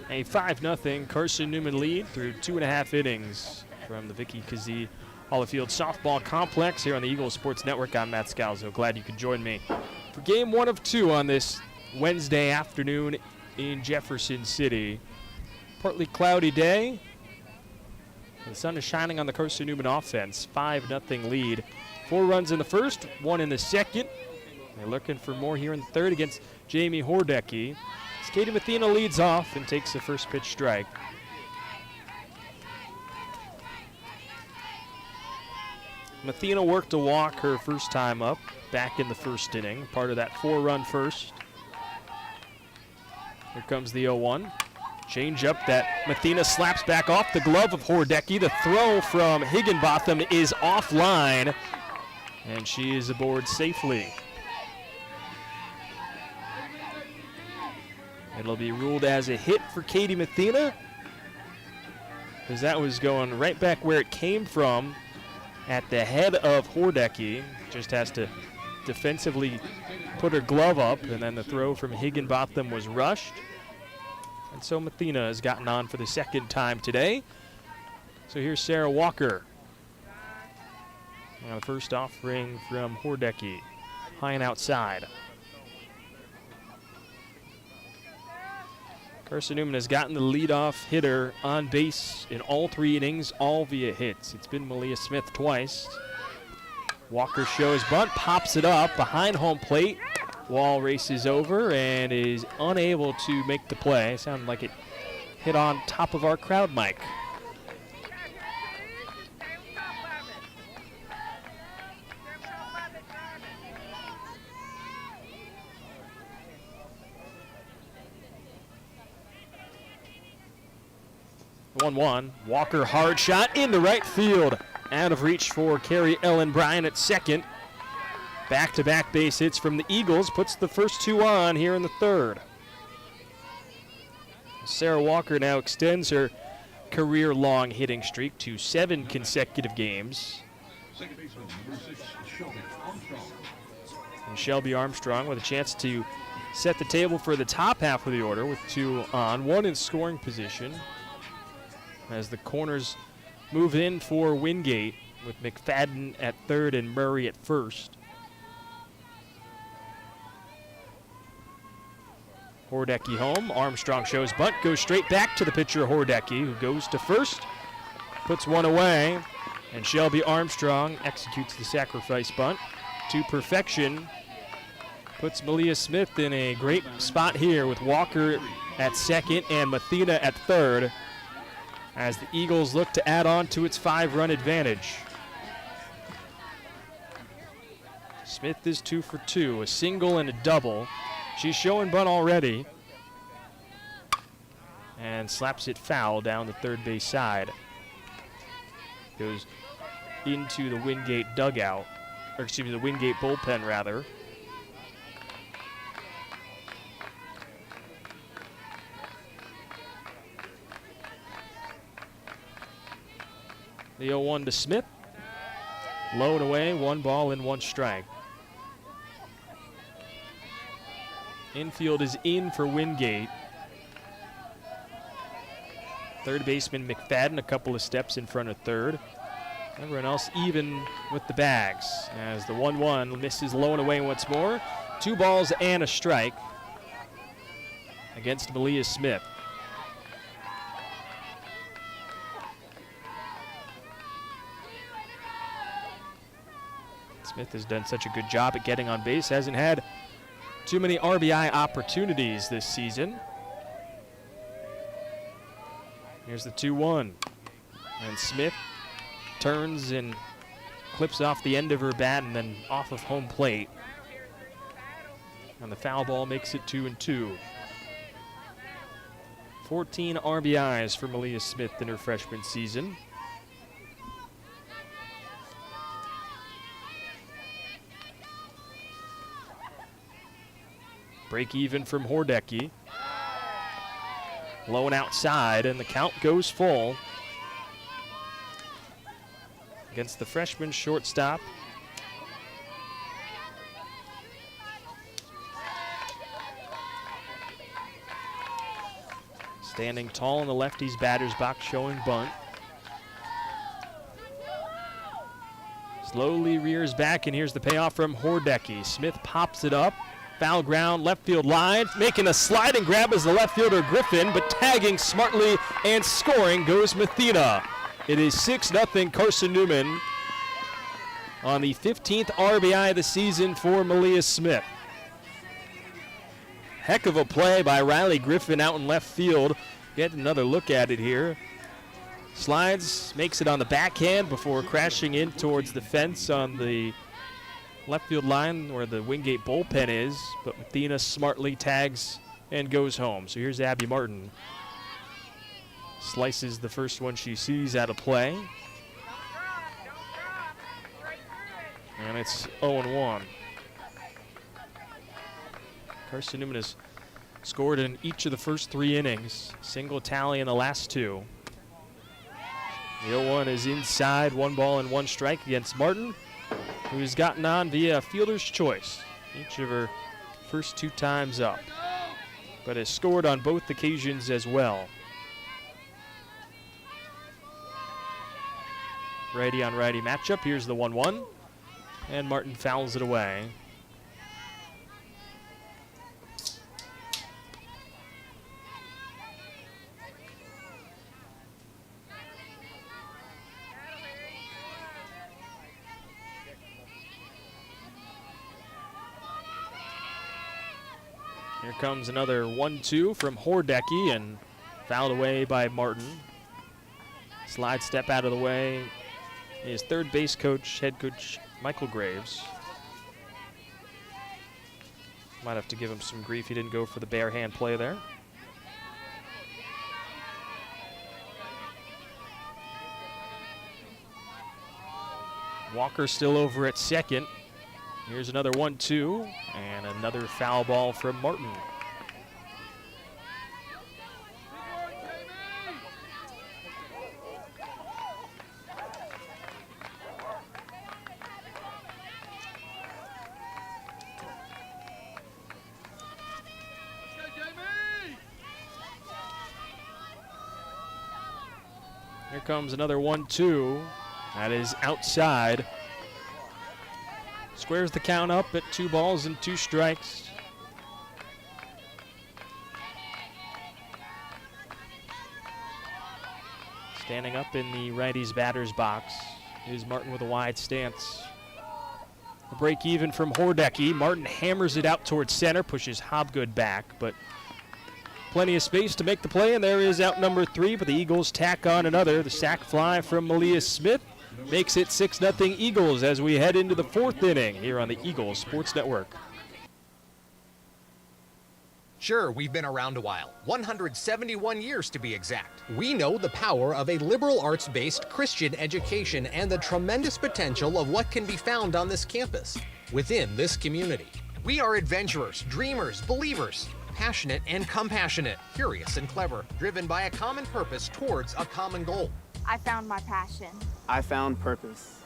A 5-0 Carson-Newman lead through 2.5 innings from the Vicky Kazee Hollifield Softball Complex here on the Eagles Sports Network. I'm Matt Scalzo. Glad you could join me for game 1 of 2 on this Wednesday afternoon in Jefferson City. Partly cloudy day. The sun is shining on the Carson-Newman offense. 5-0 lead. 4 runs in the first, 1 in the second. They're looking for more here in the third against Jamie Hordecki. Katie Mathena leads off and takes the first pitch strike. Mathena worked a walk her first time up, back in the first inning, part of that 4-run first. Here comes the 0-1. Change up that Mathena slaps back off the glove of Hordecki. The throw from Higginbotham is offline, and she is aboard safely. It'll be ruled as a hit for Katie Mathena, because that was going right back where it came from at the head of Hordecki. Just has to defensively put her glove up, and then the throw from Higginbotham was rushed. And so Mathena has gotten on for the second time today. So here's Sarah Walker. Now the first offering from Hordecki, high and outside. Carson-Newman has gotten the leadoff hitter on base in all 3 innings, all via hits. It's been Malia Smith twice. Walker shows bunt, pops it up behind home plate. Wall races over and is unable to make the play. Sounded like it hit on top of our crowd mic. The 1-1. Walker hard shot into right field. Out of reach for Carrie Ellen Bryan at second. Back-to-back base hits from the Eagles puts the first 2 on here in the third. Sarah Walker now extends her career-long hitting streak to 7 consecutive games. Second baseman, number 6, Shelby Armstrong. And Shelby Armstrong with a chance to set the table for the top half of the order with 2 on, 1 in scoring position. As the corners move in for Wingate with McFadden at third and Murray at first. Hordecki home. Armstrong shows bunt, goes straight back to the pitcher Hordecki, who goes to first, puts one away, and Shelby Armstrong executes the sacrifice bunt to perfection. Puts Malia Smith in a great spot here with Walker at second and Mathena at third, as the Eagles look to add on to its 5-run advantage. Smith is 2 for 2, a single and a double. She's showing bunt already. And slaps it foul down the third base side. Goes into the Wingate dugout, or excuse me, the Wingate bullpen rather. The 0-1 to Smith. Low and away, 1 ball and 1 strike. Infield is in for Wingate. Third baseman McFadden a couple of steps in front of third. Everyone else even with the bags as the 1-1 misses low and away once more. 2 balls and a strike against Malia Smith. Smith has done such a good job at getting on base, hasn't had too many RBI opportunities this season. Here's the 2-1. And Smith turns and clips off the end of her bat and then off of home plate. And the foul ball makes it 2-2. 14 RBIs for Malia Smith in her freshman season. Break even from Hordecki. Low and outside, and the count goes full against the freshman shortstop. Standing tall in the lefty's batter's box, showing bunt. Slowly rears back, and here's the payoff from Hordecki. Smith pops it up. Foul ground, left field line, making a sliding grab as the left fielder Griffin, but tagging smartly and scoring goes Mathena. It is 6-0 Carson-Newman on the 15th RBI of the season for Malia Smith. Heck of a play by Riley Griffin out in left field. Get another look at it here. Slides, makes it on the backhand before crashing in towards the fence on the left field line where the Wingate bullpen is, but Mathena smartly tags and goes home. So here's Abby Martin. Slices the first one she sees out of play. And it's 0-1. Carson-Newman has scored in each of the first 3 innings. Single tally in the last 2. The 0-1 is inside, 1 ball and 1 strike against Martin, who's gotten on via fielder's choice each of her first 2 times up, but has scored on both occasions as well. Righty on righty matchup. Here's the 1-1, and Martin fouls it away. Here comes another 1-2 from Hordecki and fouled away by Martin. Slide step out of the way is third base coach, head coach Michael Graves. Might have to give him some grief. He didn't go for the bare hand play there. Walker still over at second. Here's another 1-2 and another foul ball from Martin. Here comes another 1-2. That is outside. Squares the count up at 2 balls and 2 strikes. Standing up in the righty's batter's box is Martin with a wide stance. A break even from Hordecki. Martin hammers it out towards center, pushes Hobgood back, but plenty of space to make the play, and there is out number 3, but the Eagles tack on another. The sac fly from Malia Smith makes it 6-0 Eagles as we head into the 4th inning here on the Eagles Sports Network. Sure, we've been around a while, 171 years to be exact. We know the power of a liberal arts-based Christian education and the tremendous potential of what can be found on this campus, within this community. We are adventurers, dreamers, believers, passionate and compassionate, curious and clever, driven by a common purpose towards a common goal. I found my passion. I found purpose.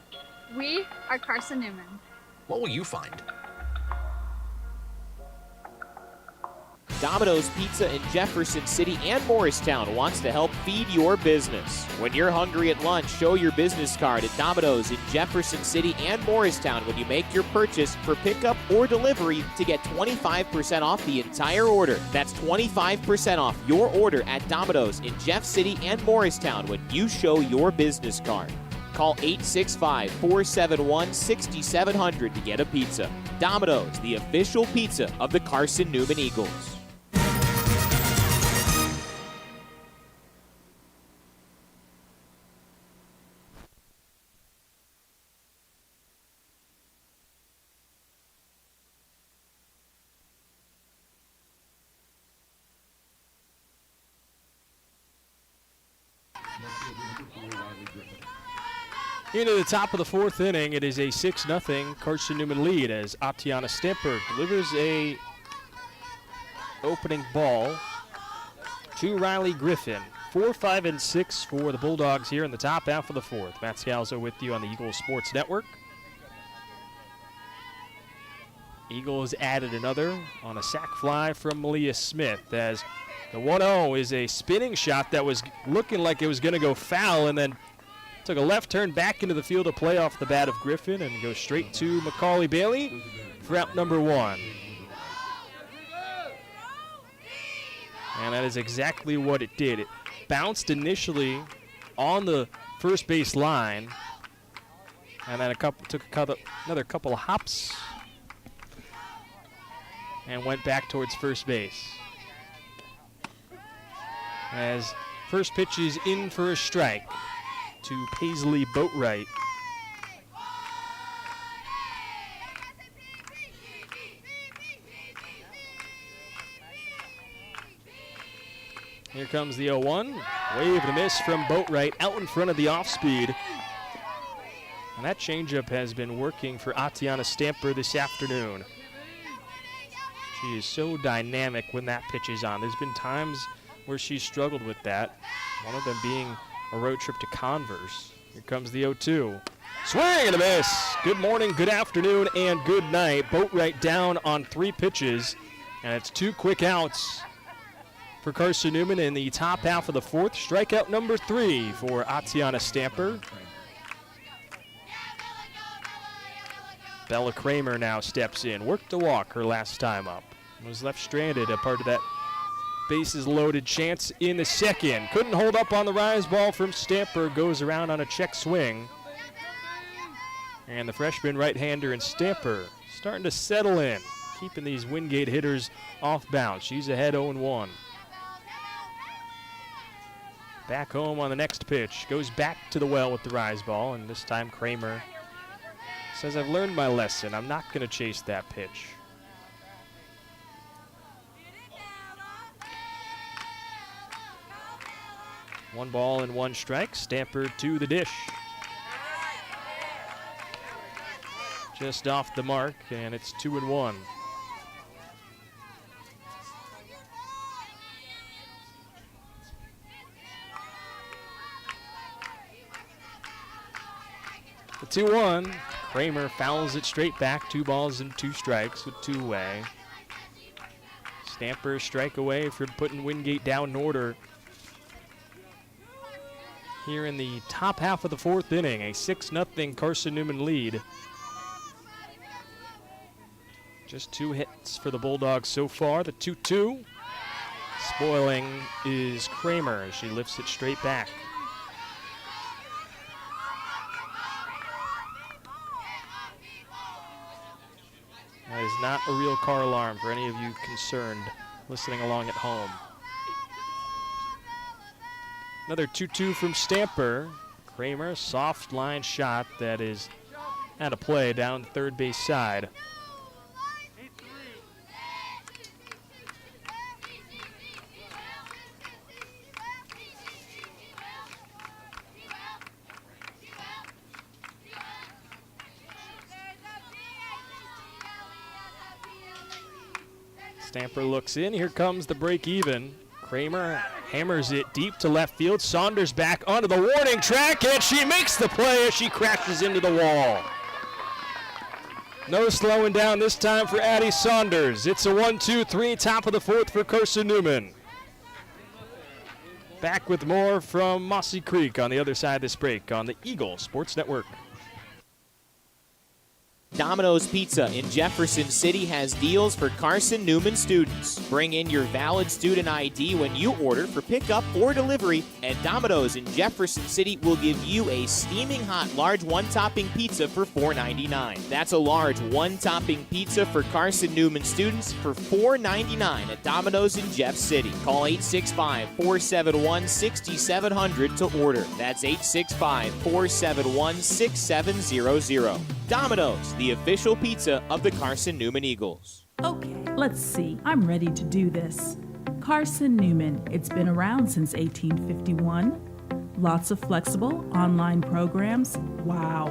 We are Carson-Newman. What will you find? Domino's Pizza in Jefferson City and Morristown wants to help feed your business. When you're hungry at lunch, show your business card at Domino's in Jefferson City and Morristown when you make your purchase for pickup or delivery to get 25% off the entire order. That's 25% off your order at Domino's in Jeff City and Morristown when you show your business card. Call 865-471-6700 to get a pizza. Domino's, the official pizza of the Carson-Newman Eagles. Into the top of the 4th inning, it is a 6-0 Carson-Newman lead as Atiana Stamper delivers a opening ball to Riley Griffin. 4, 5, and 6 for the Bulldogs here in the top half of the 4th. Matt Scalzo with you on the Eagles Sports Network. Eagles added another on a sac fly from Malia Smith as the 1-0 is a spinning shot that was looking like it was going to go foul and then took a left turn back into the field of play off the bat of Griffin and goes straight to Macaulay Bailey for out number 1. And that is exactly what it did. It bounced initially on the first base line and then took another couple of hops and went back towards first base. As first pitch is in for a strike to Paisley Boatwright. Here comes the 0-1. Wave and a miss from Boatwright out in front of the off-speed. And that changeup has been working for Atiana Stamper this afternoon. She is so dynamic when that pitch is on. There's been times where she's struggled with that, one of them being a road trip to Converse. Here comes the 0-2. Swing and a miss. Good morning, good afternoon, and good night. Boatwright down on 3 pitches, and it's 2 quick outs for Carson-Newman in the top half of the 4th. Strikeout number 3 for Atiana Stamper. Bella Kramer now steps in. Worked a walk her last time up. Was left stranded, a part of that bases loaded chance in the 2nd. Couldn't hold up on the rise ball from Stamper. Goes around on a check swing. And the freshman right-hander in Stamper starting to settle in, keeping these Wingate hitters off balance. She's ahead 0-1. Back home on the next pitch. Goes back to the well with the rise ball, and this time Kramer says, I've learned my lesson. I'm not going to chase that pitch. 1 ball and 1 strike. Stamper to the dish. Just off the mark, and it's 2-1. The 2-1. Kramer fouls it straight back. 2 balls and 2 strikes with 2 away. Stamper strike away from putting Wingate down in order here in the top half of the 4th inning. A 6-0 Carson-Newman lead. Just 2 hits for the Bulldogs so far. The 2-2. Spoiling is Kramer as she lifts it straight back. That is not a real car alarm for any of you concerned listening along at home. Another 2-2 from Stamper. Kramer, soft line shot that is out of play down the third base side. Stamper looks in. Here comes the break even. Kramer hammers it deep to left field. Saunders back onto the warning track, and she makes the play as she crashes into the wall. No slowing down this time for Addie Saunders. It's a 1-2-3, top of the fourth for Carson-Newman. Back with more from Mossy Creek on the other side of this break on the Eagle Sports Network. Domino's Pizza in Jefferson City has deals for Carson-Newman students. Bring in your valid student ID when you order for pickup or delivery, and Domino's in Jefferson City will give you a steaming hot large one-topping pizza for $4.99. That's a large one-topping pizza for Carson-Newman students for $4.99 at Domino's in Jeff City. Call 865-471-6700 to order. That's 865-471-6700. Domino's, the official pizza of the Carson-Newman Eagles. Okay, let's see. I'm ready to do this. Carson-Newman. It's been around since 1851. Lots of flexible online programs. Wow.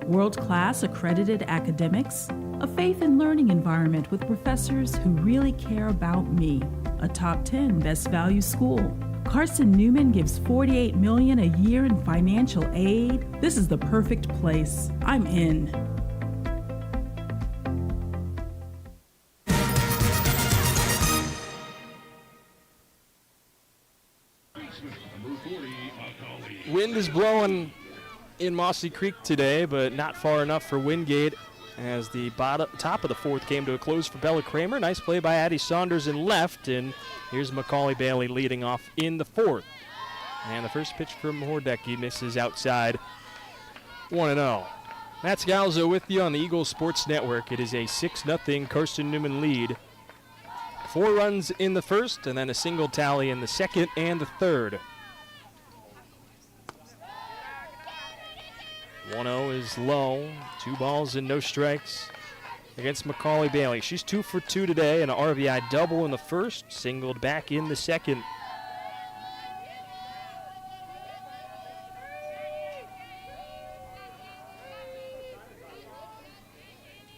World-class accredited academics. A faith and learning environment with professors who really care about me. A top 10 best value school. Carson-Newman gives $48 million a year in financial aid. This is the perfect place. I'm in. Wind is blowing in Mossy Creek today, but not far enough for Wingate as the top of the fourth came to a close for Bella Kramer. Nice play by Addie Saunders in left, and here's Macaulay Bailey leading off in the fourth. And the first pitch from Hordecki misses outside, 1-0. Matt Scalzo with you on the Eagles Sports Network. It is a 6-0 Carson-Newman lead. 4 runs in the first, and then a single tally in the second and the third. 1-0 is low. 2 balls and no strikes against Macaulay Bailey. She's 2 for 2 today, an RBI double in the first, singled back in the second.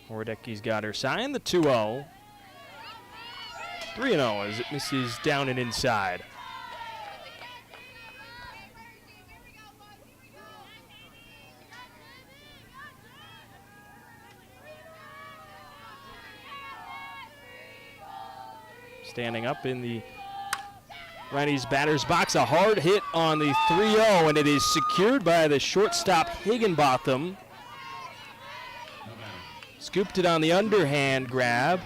Hordecki's got her sign, the 2-0. 3-0 as it misses down and inside. Standing up in the righty's batter's box, a hard hit on the 3-0, and it is secured by the shortstop Higginbotham. Scooped it on the underhand grab,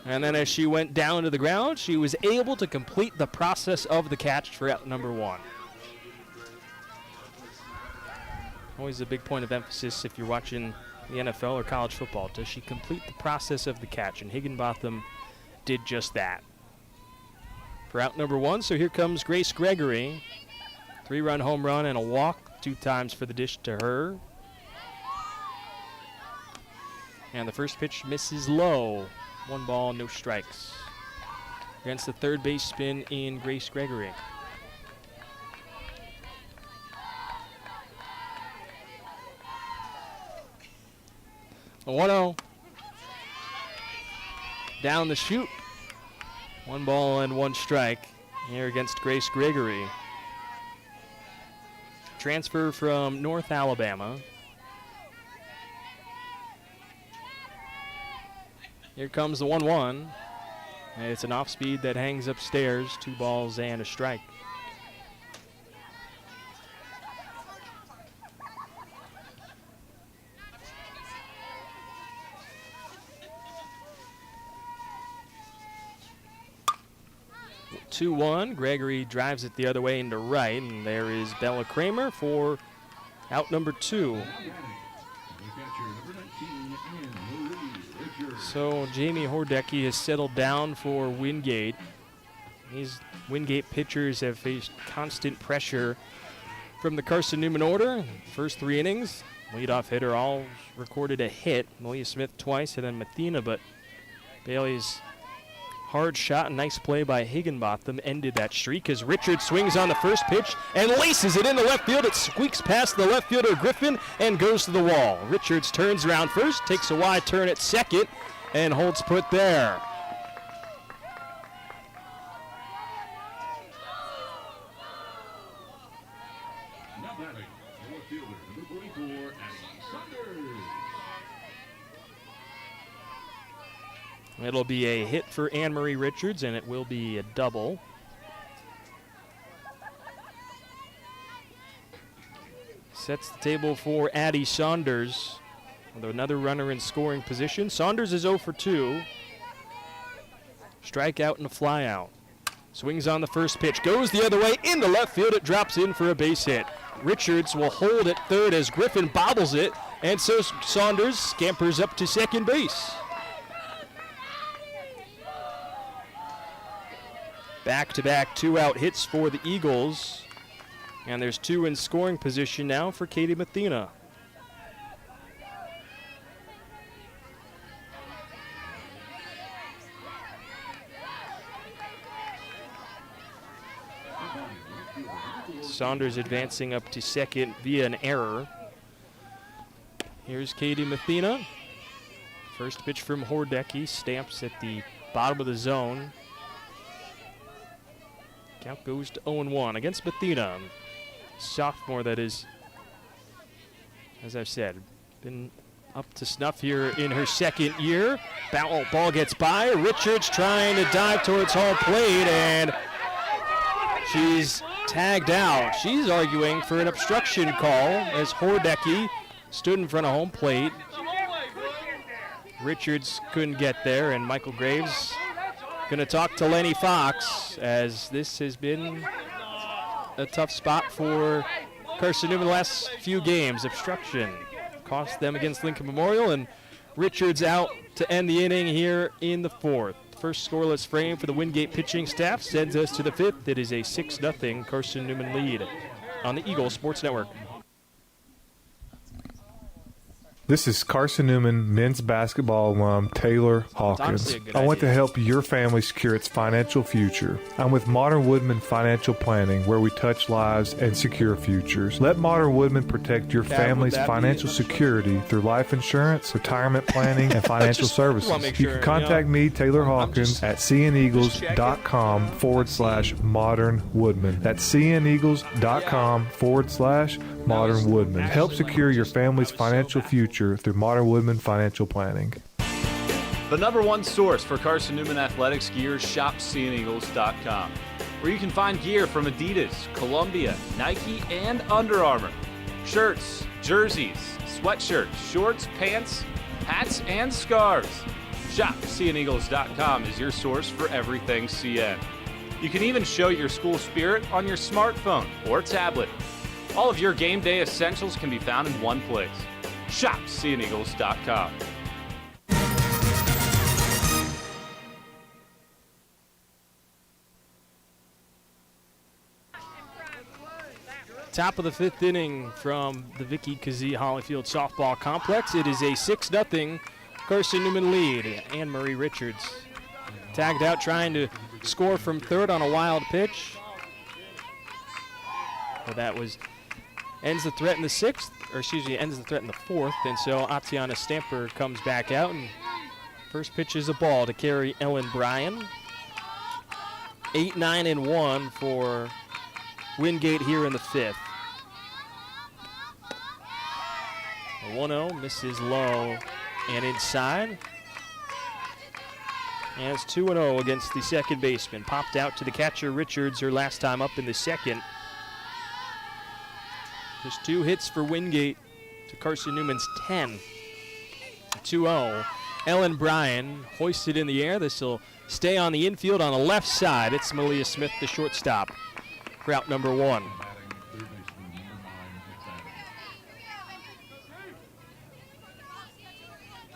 and then as she went down to the ground, she was able to complete the process of the catch for out number 1. Always a big point of emphasis if you're watching the NFL or college football. Does she complete the process of the catch? And Higginbotham did just that. For out number 1, so here comes Grace Gregory. 3-run home run and a walk, 2 times for the dish to her. And the first pitch misses low. 1 ball, no strikes. Against the third base spin in Grace Gregory. A 1-0. Down the chute. 1 ball and 1 strike here against Grace Gregory. Transfer from North Alabama. Here comes the 1-1. It's an off speed that hangs upstairs. 2 balls and a strike. Two 2-1. Gregory drives it the other way into right, and there is Bella Kramer for out number 2. So Jamie Hordecki has settled down for Wingate. These Wingate pitchers have faced constant pressure from the Carson-Newman order. First 3 innings, leadoff hitter all recorded a hit. Malia Smith twice and then Mathena, but Bailey's hard shot and nice play by Higginbotham ended that streak as Richards swings on the first pitch and laces it into left field. It squeaks past the left fielder Griffin and goes to the wall. Richards turns around first, takes a wide turn at second, and holds put there. Now batting, the left fielder, number 44, Addie Saunders. It'll be a hit for Anne-Marie Richards, and it will be a double. Sets the table for Addie Saunders with another runner in scoring position. Saunders is 0 for 2. Strikeout and a flyout. Swings on the first pitch, goes the other way into left field. It drops in for a base hit. Richards will hold at third as Griffin bobbles it, and so Saunders scampers up to second base. Back-to-back 2-out hits for the Eagles. And there's 2 in scoring position now for Katie Mathena. Saunders advancing up to second via an error. Here's Katie Mathena. First pitch from Hordecki, stamps at the bottom of the zone. Count goes to 0-1 against Mathena. Sophomore that is, as I've said, been up to snuff here in her second year. Ball gets by. Richards trying to dive towards home plate, and she's tagged out. She's arguing for an obstruction call as Hordecki stood in front of home plate. Richards couldn't get there, and Michael Graves going to talk to Lenny Fox, as this has been a tough spot for Carson-Newman the last few games. Obstruction cost them against Lincoln Memorial, and Richards out to end the inning here in the 4th. First scoreless frame for the Wingate pitching staff sends us to the 5th. It is a 6-0 Carson-Newman lead on the Eagle Sports Network. This is Carson-Newman men's basketball alum Taylor Hawkins. I want to help your family secure its financial future. I'm with Modern Woodman Financial Planning, where we touch lives and secure futures. Let Modern Woodman protect your family's financial security through life insurance, retirement planning, and financial services. You can contact me, Taylor Hawkins, at cneagles.com/Modern Woodman. That's cneagles.com/Modern Woodman. Help secure your family's financial future through Modern Woodman Financial Planning. The #1 source for Carson-Newman athletics gear is shopseeandeagles.com, where you can find gear from Adidas, Columbia, Nike, and Under Armour. Shirts, jerseys, sweatshirts, shorts, pants, hats, and scarves. Shopseeandeagles.com is your source for everything CN. You can even show your school spirit on your smartphone or tablet. All of your game day essentials can be found in one place. ShopSeeAndEagles.com. Top of the 5th inning from the Vicky Kazee Hollyfield softball complex. It is a 6-0 Carson-Newman lead. Anne-Marie Richards tagged out trying to score from third on a wild pitch. Well, that ends the threat in the 6th. Ends the threat in the 4th, and so Atiana Stamper comes back out, and first pitch is a ball to carry Ellen Bryan. 8-9-1 for Wingate here in the 5th. A 1-0 misses low and inside. And it's 2-0 against the second baseman. Popped out to the catcher Richards her last time up in the 2nd. Just 2 hits for Wingate to Carson-Newman's 10. 2-0. Ellen Bryan hoisted in the air. This will stay on the infield on the left side. It's Malia Smith, the shortstop, for out number 1.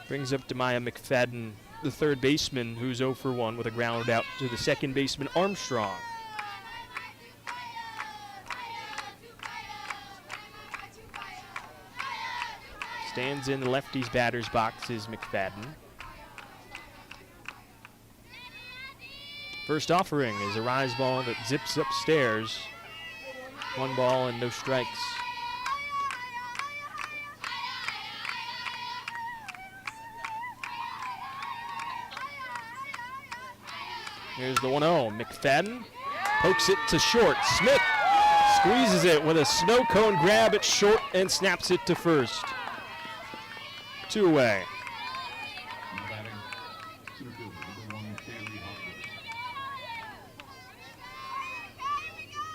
Brings up Demaya McFadden, the third baseman, who's 0 for 1 with a ground out to the second baseman, Armstrong. Stands in the lefty's batter's box is McFadden. First offering is a rise ball that zips upstairs. 1 ball and no strikes. Here's the 1-0. McFadden pokes it to short. Smith squeezes it with a snow cone grab at short and snaps it to first. 2 away.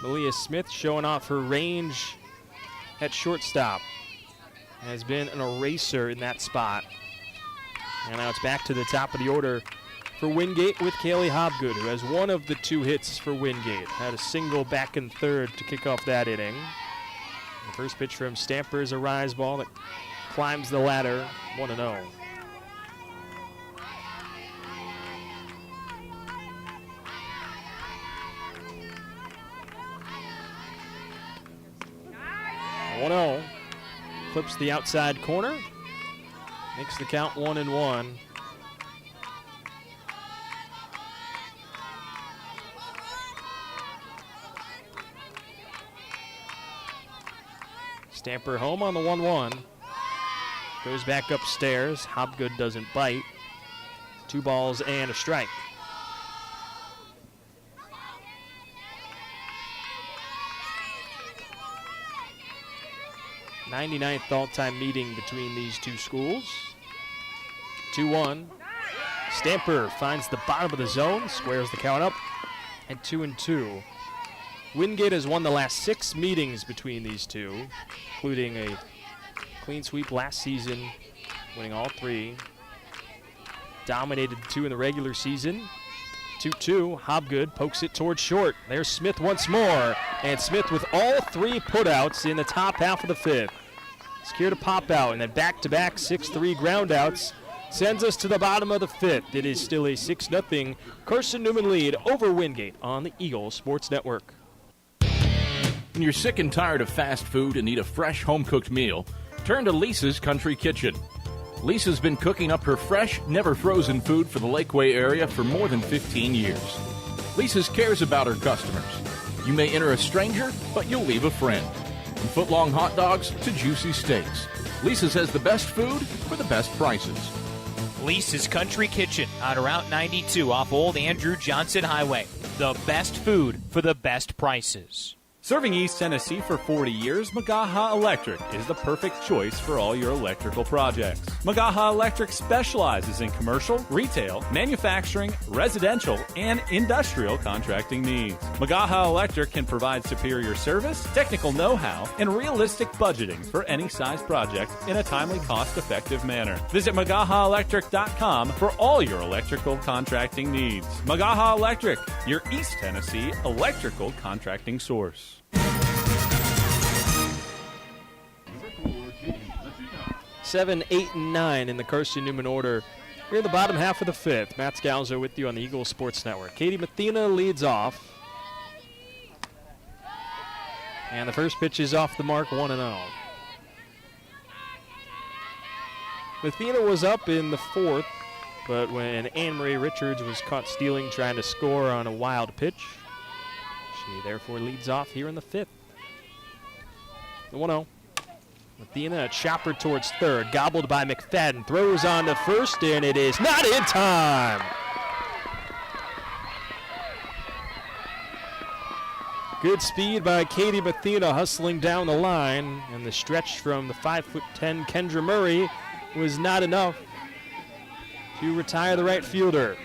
Malia Smith showing off her range at shortstop. Has been an eraser in that spot. And now it's back to the top of the order for Wingate with Kaylee Hobgood, who has 1 of the 2 hits for Wingate. Had a single back in third to kick off that inning. The first pitch from Stamper is a rise ball that climbs the ladder, 1-0. Clips the outside corner. Makes the count 1-1. Stamper home on the 1-1. Goes back upstairs. Hobgood doesn't bite. 2 balls and a strike. '99th all-time meeting between these 2 schools. 2-1. Stamper finds the bottom of the zone, squares the count up, and 2-2. Wingate has won the last 6 meetings between these 2, including a clean sweep last season, winning all 3. Dominated the 2 in the regular season. 2-2, Hobgood pokes it towards short. There's Smith once more, and Smith with all 3 putouts in the top half of the 5th. Secure to pop out, and then back-to-back 6-3 groundouts sends us to the bottom of the 5th. It is still a 6-0 Carson-Newman lead over Wingate on the Eagle Sports Network. When you're sick and tired of fast food and need a fresh home-cooked meal, turn to Lisa's Country Kitchen. Lisa's been cooking up her fresh, never-frozen food for the Lakeway area for more than 15 years. Lisa's cares about her customers. You may enter a stranger, but you'll leave a friend. From foot-long hot dogs to juicy steaks, Lisa's has the best food for the best prices. Lisa's Country Kitchen on Route 92 off Old Andrew Johnson Highway. The best food for the best prices. Serving East Tennessee for 40 years, Magaha Electric is the perfect choice for all your electrical projects. Magaha Electric specializes in commercial, retail, manufacturing, residential, and industrial contracting needs. Magaha Electric can provide superior service, technical know-how, and realistic budgeting for any size project in a timely, cost-effective manner. Visit MagahaElectric.com for all your electrical contracting needs. Magaha Electric, your East Tennessee electrical contracting source. 7, 8, and 9 in the Carson-Newman order. Here in the bottom half of the 5th. Matt Scalzo with you on the Eagle Sports Network. Katie Mathena leads off. And the first pitch is off the mark, 1-0. Mathena was up in the 4th, but when Anne-Marie Richards was caught stealing, trying to score on a wild pitch, she therefore leads off here in the 5th. The 1-0. Mathena, a chopper towards third, gobbled by McFadden, throws on to first, and it is not in time. Good speed by Katie Mathena hustling down the line, and the stretch from the 5'10" Kendra Murray was not enough to retire the right fielder.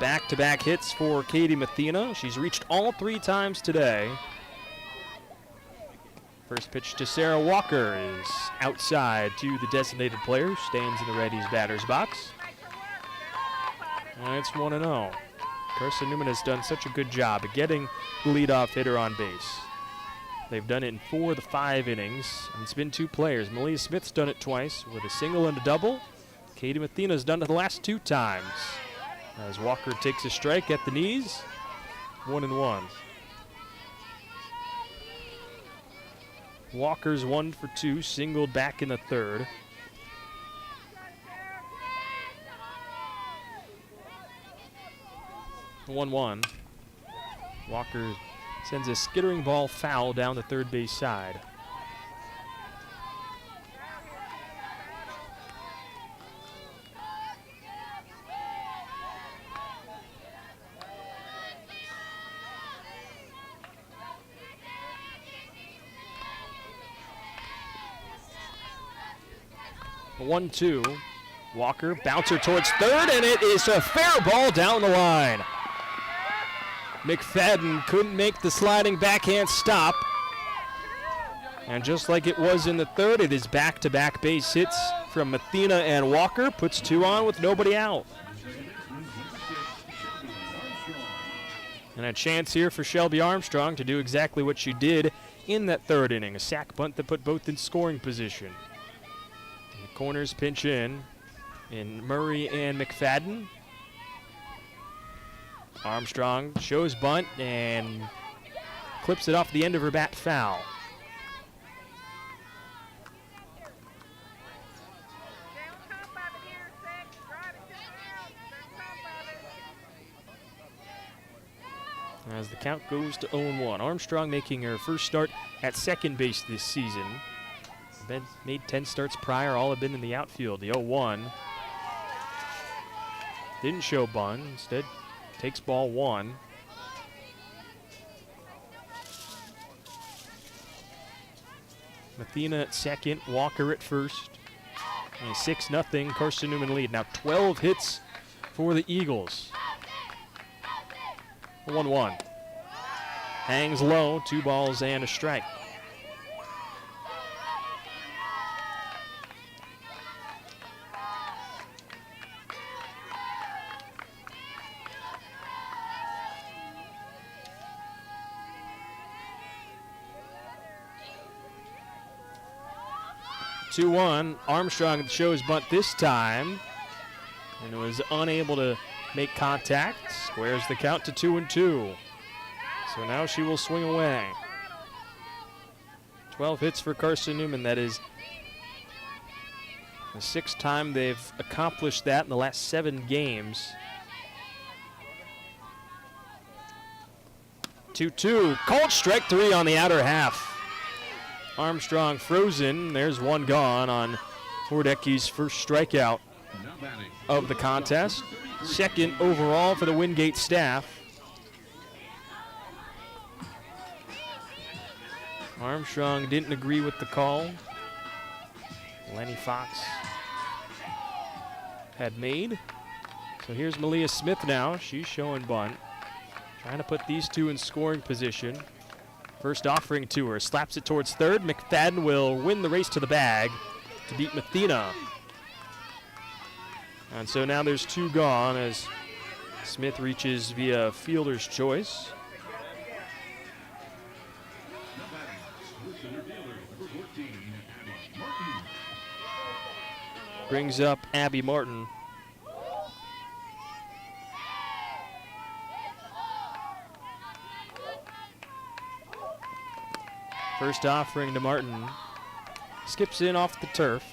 Back-to-back hits for Katie Mathena. She's reached all 3 times today. First pitch to Sarah Walker is outside to the designated player, who stands in the Reddy's batter's box. And it's 1-0. Carson-Newman has done such a good job at getting the leadoff hitter on base. They've done it in 4 of the 5 innings, and it's been 2 players. Malia Smith's done it twice with a single and a double. Katie Mathena's done it the last 2 times. As Walker takes a strike at the knees, 1-1. Walker's 1 for 2, singled back in the third. One. Walker sends a skittering ball foul down the third base side. A 1-2. Walker, bouncer towards third, and it is a fair ball down the line. McFadden couldn't make the sliding backhand stop. And just like it was in the third, it is back-to-back base hits from Mathena and Walker. Puts 2 on with nobody out. And a chance here for Shelby Armstrong to do exactly what she did in that third inning. A sac bunt that put both in scoring position. And the corners pinch in Murray and McFadden. Armstrong shows bunt and clips it off the end of her bat foul. As the count goes to 0-1. Armstrong making her first start at second base this season. Made 10 starts prior, all have been in the outfield. The 0-1 didn't show bunt, instead takes ball 1. Mathena at second, Walker at first. And a 6-0 Carson-Newman lead. Now 12 hits for the Eagles. 1-1. Hangs low, 2 balls and a strike. Armstrong shows bunt this time and was unable to make contact. Squares the count to 2-2. So now she will swing away. 12 hits for Carson-Newman. That is the 6th time they've accomplished that in the last 7 games. 2-2. Called strike 3 on the outer half. Armstrong frozen. There's 1 gone on Hordecki's first strikeout of the contest. 2nd overall for the Wingate staff. Armstrong didn't agree with the call Lenny Fox had made. So here's Malia Smith now. She's showing bunt. Trying to put these 2 in scoring position. First offering to her, slaps it towards third. McFadden will win the race to the bag to beat Mathena. And so now there's 2 gone as Smith reaches via fielder's choice. Brings up Abby Martin. First offering to Martin. Skips in off the turf.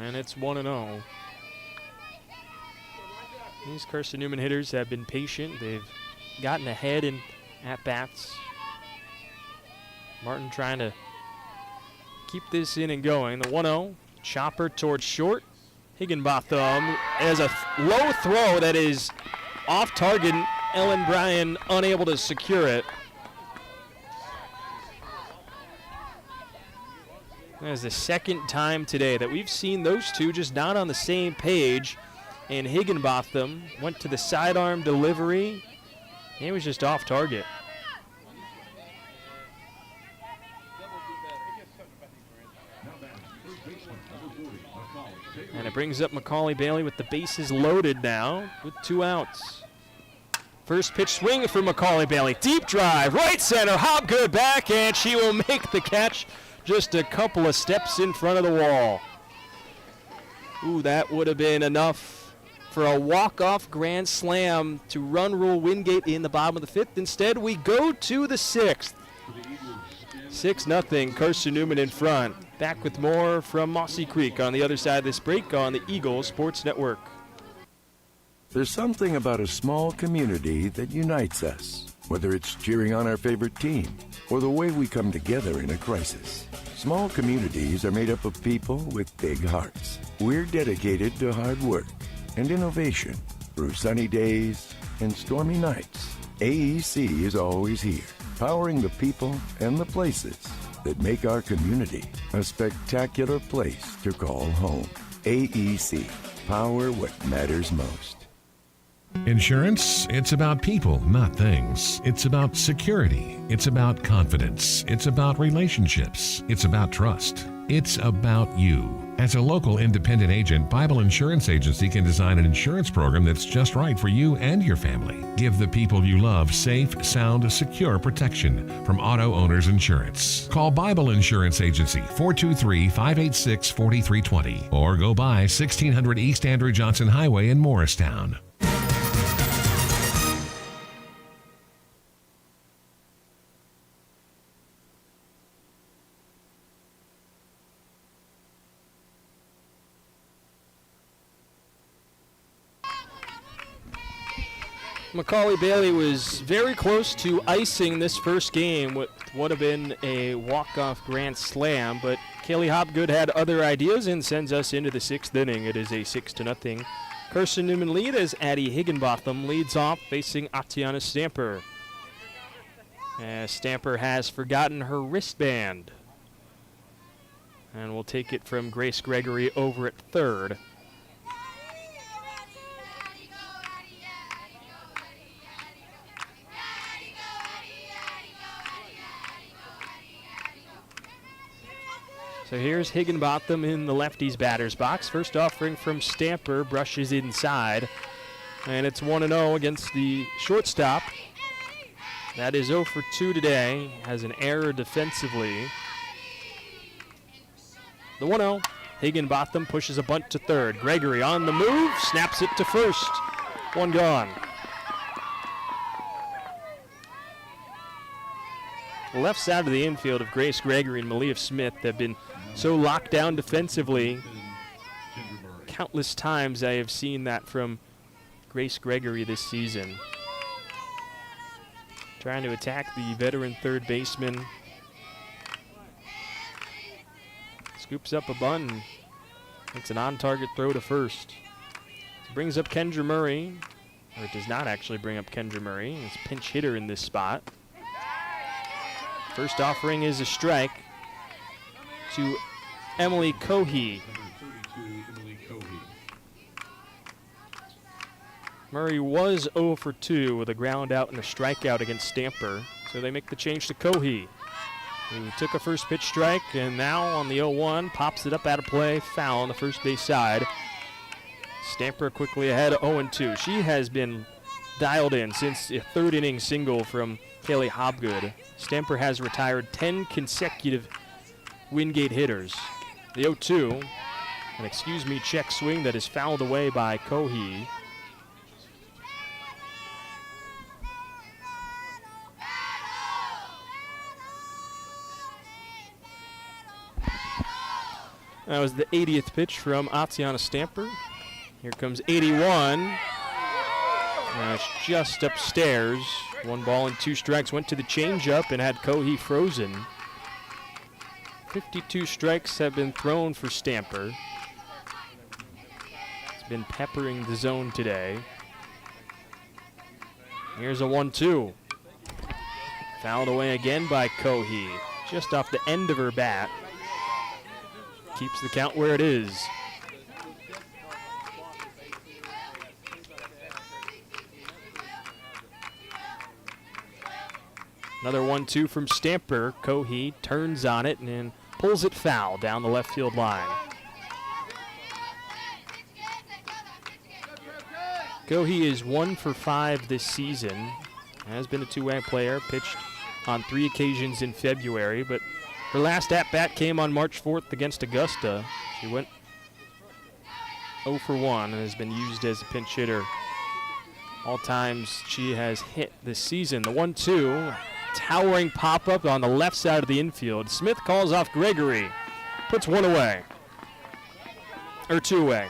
And it's 1-0. These Carson-Newman hitters have been patient. They've gotten ahead in at-bats. Martin trying to keep this in and going. The 1-0. Chopper towards short. Higginbotham has a low throw that is off target. Ellen Bryan unable to secure it. That is the 2nd time today that we've seen those 2 just not on the same page. And Higginbotham went to the sidearm delivery. He was just off target. And it brings up Macaulay Bailey with the bases loaded now with 2 outs. First pitch swing for Macaulay Bailey. Deep drive, right center, Hobgood back, and she will make the catch just a couple of steps in front of the wall. Ooh, that would have been enough for a walk-off grand slam to run rule Wingate in the bottom of the 5th. Instead, we go to the 6th. 6-0, Carson-Newman in front. Back with more from Mossy Creek on the other side of this break on the Eagle Sports Network. There's something about a small community that unites us, whether it's cheering on our favorite team or the way we come together in a crisis. Small communities are made up of people with big hearts. We're dedicated to hard work and innovation through sunny days and stormy nights. AEC is always here, powering the people and the places that make our community a spectacular place to call home. AEC, power what matters most. Insurance, it's about people, not things. It's about security. It's about confidence. It's about relationships. It's about trust. It's about you. As a local independent agent, Bible Insurance Agency can design an insurance program that's just right for you and your family. Give the people you love safe, sound, secure protection from Auto Owners Insurance. Call Bible Insurance Agency 423-586-4320 or go by 1600 East Andrew Johnson Highway in Morristown. Macaulay Bailey was very close to icing this first game with what would have been a walk-off grand slam, but Kaylee Hopgood had other ideas and sends us into the 6th inning. It is a 6-0 Carson-Newman lead as Addie Higginbotham leads off facing Atiana Stamper. As Stamper has forgotten her wristband. And we'll take it from Grace Gregory over at third. So here's Higginbotham in the lefties batter's box. First offering from Stamper, brushes inside. And it's 1-0 against the shortstop. That is 0 for 2 today. Has an error defensively. The 1-0. Higginbotham pushes a bunt to third. Gregory on the move, snaps it to first. One gone. The left side of the infield of Grace Gregory and Malia Smith have been so locked down defensively. Countless times I have seen that from Grace Gregory this season. Trying to attack the veteran third baseman. Scoops up a bunt. It's an on-target throw to first. It brings up Kendra Murray. Or it does not actually bring up Kendra Murray. It's pinch hitter in this spot. First offering is a strike to Emily Cohey. Murray was 0 for 2 with a ground out and a strikeout against Stamper. So they make the change to Cohey, who took a first pitch strike and now on the 0-1 pops it up out of play, foul on the first base side. Stamper quickly ahead, 0-2. She has been dialed in since a third inning single from Kaylee Hopgood. Stamper has retired 10 consecutive Wingate hitters. The 0-2, an excuse me check swing that is fouled away by Cohey. That was the 80th pitch from Atiana Stamper. Here comes 81. It's just upstairs. 1 ball and 2 strikes. Went to the changeup and had Cohey frozen. 52 strikes have been thrown for Stamper. It's been peppering the zone today. Here's a 1-2. Fouled away again by Cohey. Just off the end of her bat. Keeps the count where it is. Another 1-2 from Stamper. Cohey turns on it and then pulls it foul down the left field line. Cohey is 1 for 5 this season. Has been a two-way player, pitched on 3 occasions in February, but her last at-bat came on March 4th against Augusta. She went 0 for 1 and has been used as a pinch hitter all times she has hit this season. The 1-2 towering pop-up on the left side of the infield. Smith calls off Gregory. Puts one away. Or two away.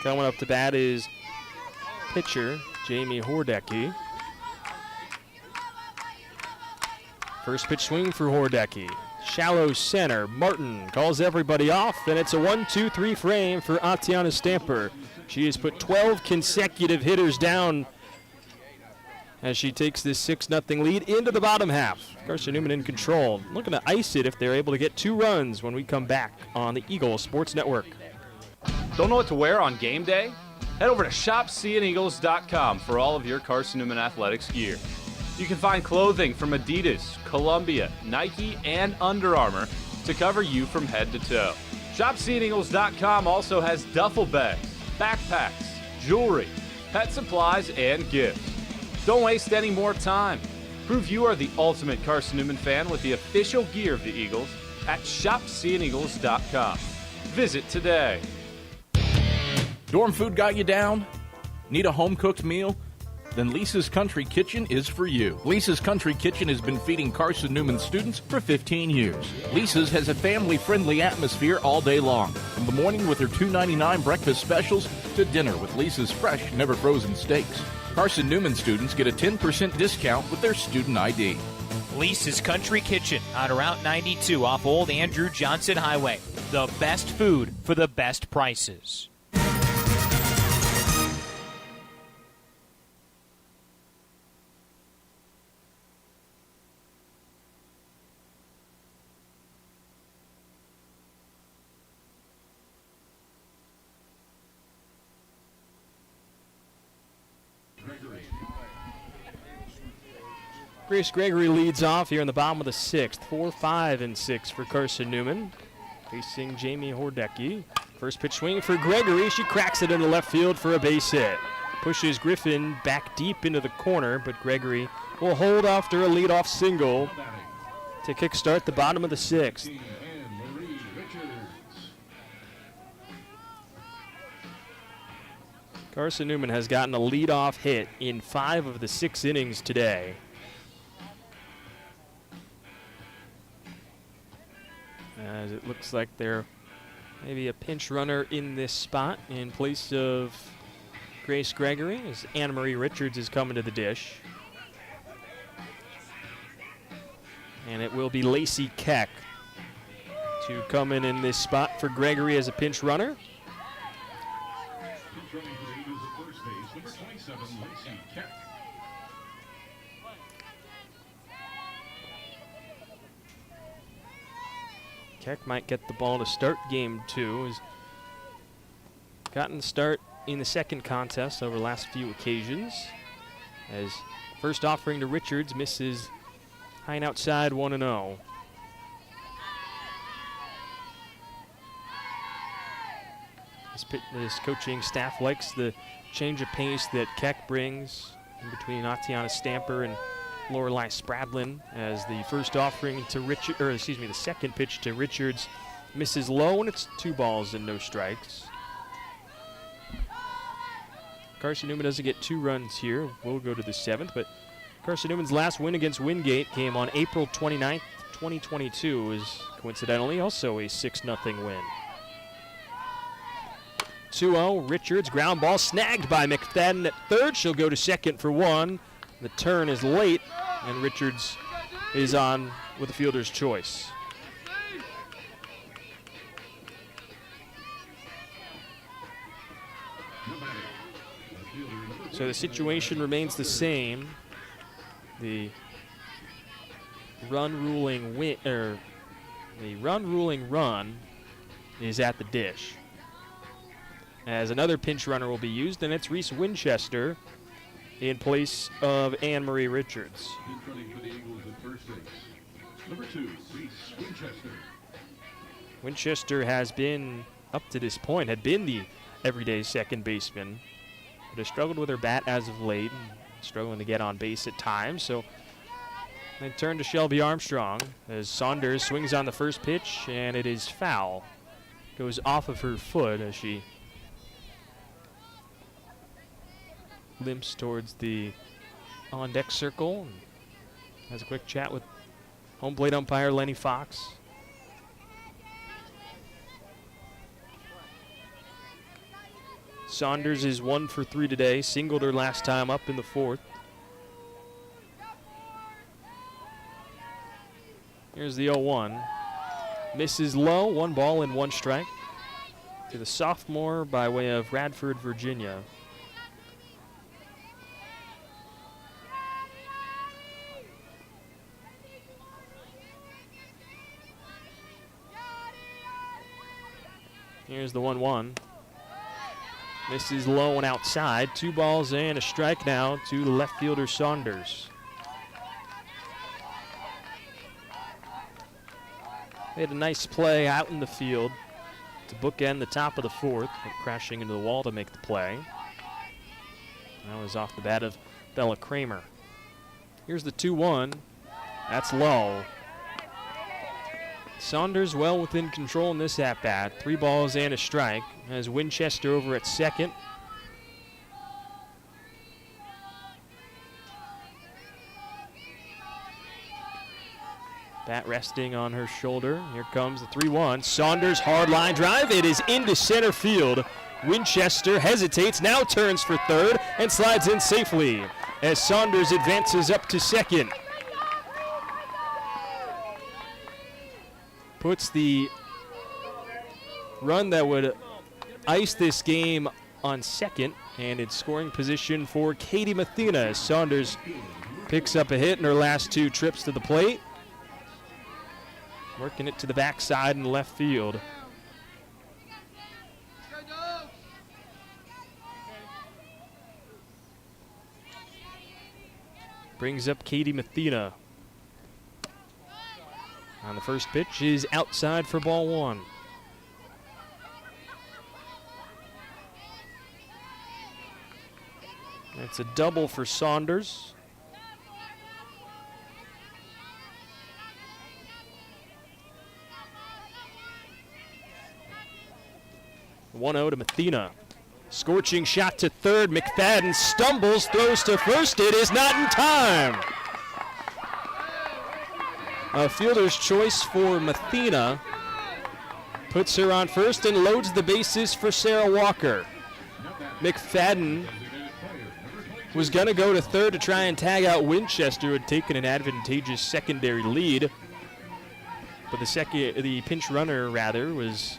Coming up to bat is pitcher Jamie Hordecki. First pitch swing for Hordecki. Shallow center. Martin calls everybody off, and it's a 1-2-3 frame for Atiana Stamper. She has put 12 consecutive hitters down as she takes this 6-0 lead into the bottom half. Carson-Newman in control. Looking to ice it if they're able to get 2 runs when we come back on the Eagle Sports Network. Don't know what to wear on game day? Head over to shopseeandeagles.com for all of your Carson-Newman athletics gear. You can find clothing from Adidas, Columbia, Nike, and Under Armour to cover you from head to toe. ShopSeeAndEagles.com also has duffel bags, backpacks, jewelry, pet supplies, and gifts. Don't waste any more time. Prove you are the ultimate Carson-Newman fan with the official gear of the Eagles at ShopSeeAndEagles.com. Visit today. Dorm food got you down? Need a home-cooked meal? Then Lisa's Country Kitchen is for you. Lisa's Country Kitchen has been feeding Carson-Newman students for 15 years. Lisa's has a family-friendly atmosphere all day long, from the morning with their $2.99 breakfast specials to dinner with Lisa's fresh, never-frozen steaks. Carson-Newman students get a 10% discount with their student ID. Lisa's Country Kitchen on Route 92 off Old Andrew Johnson Highway. The best food for the best prices. Grace Gregory leads off here in the bottom of the 6th. 4, 5, and 6 for Carson-Newman. Facing Jamie Hordecki. First pitch swing for Gregory. She cracks it into left field for a base hit. Pushes Griffin back deep into the corner, but Gregory will hold after a leadoff single to kickstart the bottom of the 6th. Carson-Newman has gotten a leadoff hit in 5 of the 6 innings today. As it looks like there maybe a pinch runner in this spot in place of Grace Gregory as Anna Marie Richards is coming to the dish. And it will be Lacey Keck to come in this spot for Gregory as a pinch runner. Keck might get the ball to start game 2. Has gotten the start in the second contest over the last few occasions. As first offering to Richards misses high and outside 1-0. This coaching staff likes the change of pace that Keck brings in between Atiana Stamper and Lorelei Spradlin, as the first offering to the second pitch to Richards misses low, and it's 2 balls and no strikes. Carson-Newman doesn't get 2 runs here. We'll go to the 7th, but Carson-Newman's last win against Wingate came on April 29th, 2022, was coincidentally also a 6-0 win. 2-0, Richards, ground ball snagged by McFadden at third. She'll go to second for 1. The turn is late, and Richards is on with a fielder's choice. So the situation remains the same. The run ruling run is at the dish, as another pinch runner will be used, and it's Reese Winchester in place of Anne Marie Richards. Number 2, Reese Winchester. Winchester has been, up to this point, had been the everyday second baseman, but has struggled with her bat as of late, and struggling to get on base at times. So They turn to Shelby Armstrong as Saunders swings on the first pitch, and it is foul. Goes off of her foot as she limps towards the on-deck circle. And has a quick chat with home plate umpire Lenny Fox. Saunders is 1 for 3 today, singled her last time up in the 4th. Here's the 0-1. Misses low, 1 ball and 1 strike to the sophomore by way of Radford, Virginia. Here's the 1-1. Misses low and outside. 2 balls and a strike now to the left fielder Saunders. They had a nice play out in the field to bookend the top of the 4th, crashing into the wall to make the play. That was off the bat of Bella Kramer. Here's the 2-1. That's low. Saunders well within control in this at-bat. 3 balls and a strike. As Winchester over at second. Bat resting on her shoulder. Here comes the 3-1. Saunders hard line drive. It is into center field. Winchester hesitates, now turns for third and slides in safely as Saunders advances up to second. Puts the run that would ice this game on second and in scoring position for Katie Mathena as Saunders picks up a hit in her last 2 trips to the plate. Working it to the backside in left field. Brings up Katie Mathena. On the first pitch is outside for ball 1. It's a double for Saunders. (1-0) to Mathena. Scorching shot to third. McFadden stumbles, throws to first. It is not in time. A fielder's choice for Mathena puts her on first and loads the bases for Sarah Walker. McFadden was going to go to third to try and tag out Winchester, who had taken an advantageous secondary lead. But the pinch runner, was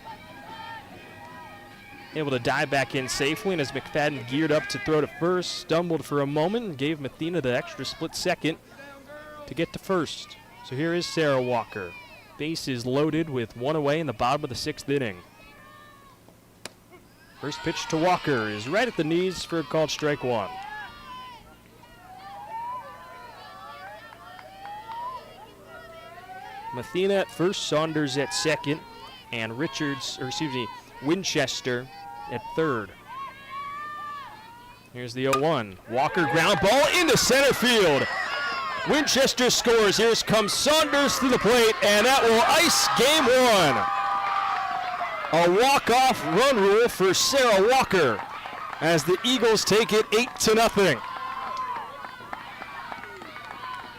able to dive back in safely, and as McFadden geared up to throw to first, stumbled for a moment and gave Mathena the extra split second to get to first. So here is Sarah Walker. Base is loaded with 1 away in the bottom of the 6th inning. First pitch to Walker is right at the knees for a called strike 1. Mathena at first, Saunders at second, and Winchester at third. Here's the 0-1. Walker ground ball into center field. Winchester scores. Here comes Saunders to the plate, and that will ice game 1. A walk-off run rule for Sarah Walker as the Eagles take it 8-0.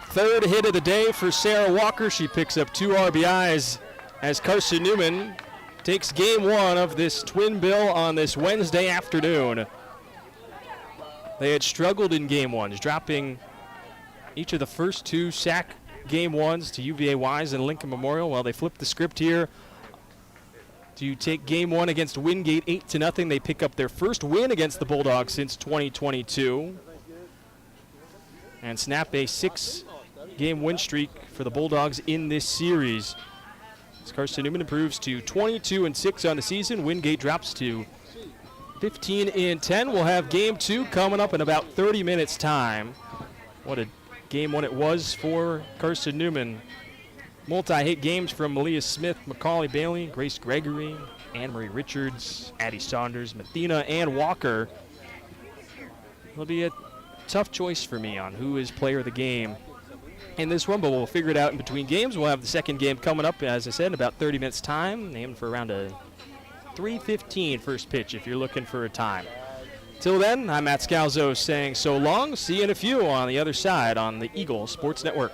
Third hit of the day for Sarah Walker. She picks up 2 RBIs as Carson-Newman takes game 1 of this twin bill on this Wednesday afternoon. They had struggled in game 1s, dropping each of the first 2 sack game 1s to UVA Wise and Lincoln Memorial. Well, they flipped the script here to take game 1 against Wingate 8-0. They pick up their first win against the Bulldogs since 2022 and snap a 6-game win streak for the Bulldogs in this series. As Carson-Newman improves to 22-6 on the season, Wingate drops to 15-10. We'll have game 2 coming up in about 30 minutes time. What a game 1 it was for Carson-Newman. Multi-hit games from Malia Smith, Macaulay Bailey, Grace Gregory, Anne-Marie Richards, Addie Saunders, Mathena, and Walker. It'll be a tough choice for me on who is player of the game in this one, but we'll figure it out in between games. We'll have the second game coming up, as I said, in about 30 minutes' time, aimed for around a 3:15 first pitch if you're looking for a time. Till then, I'm Matt Scalzo saying so long. See you in a few on the other side on the Eagle Sports Network.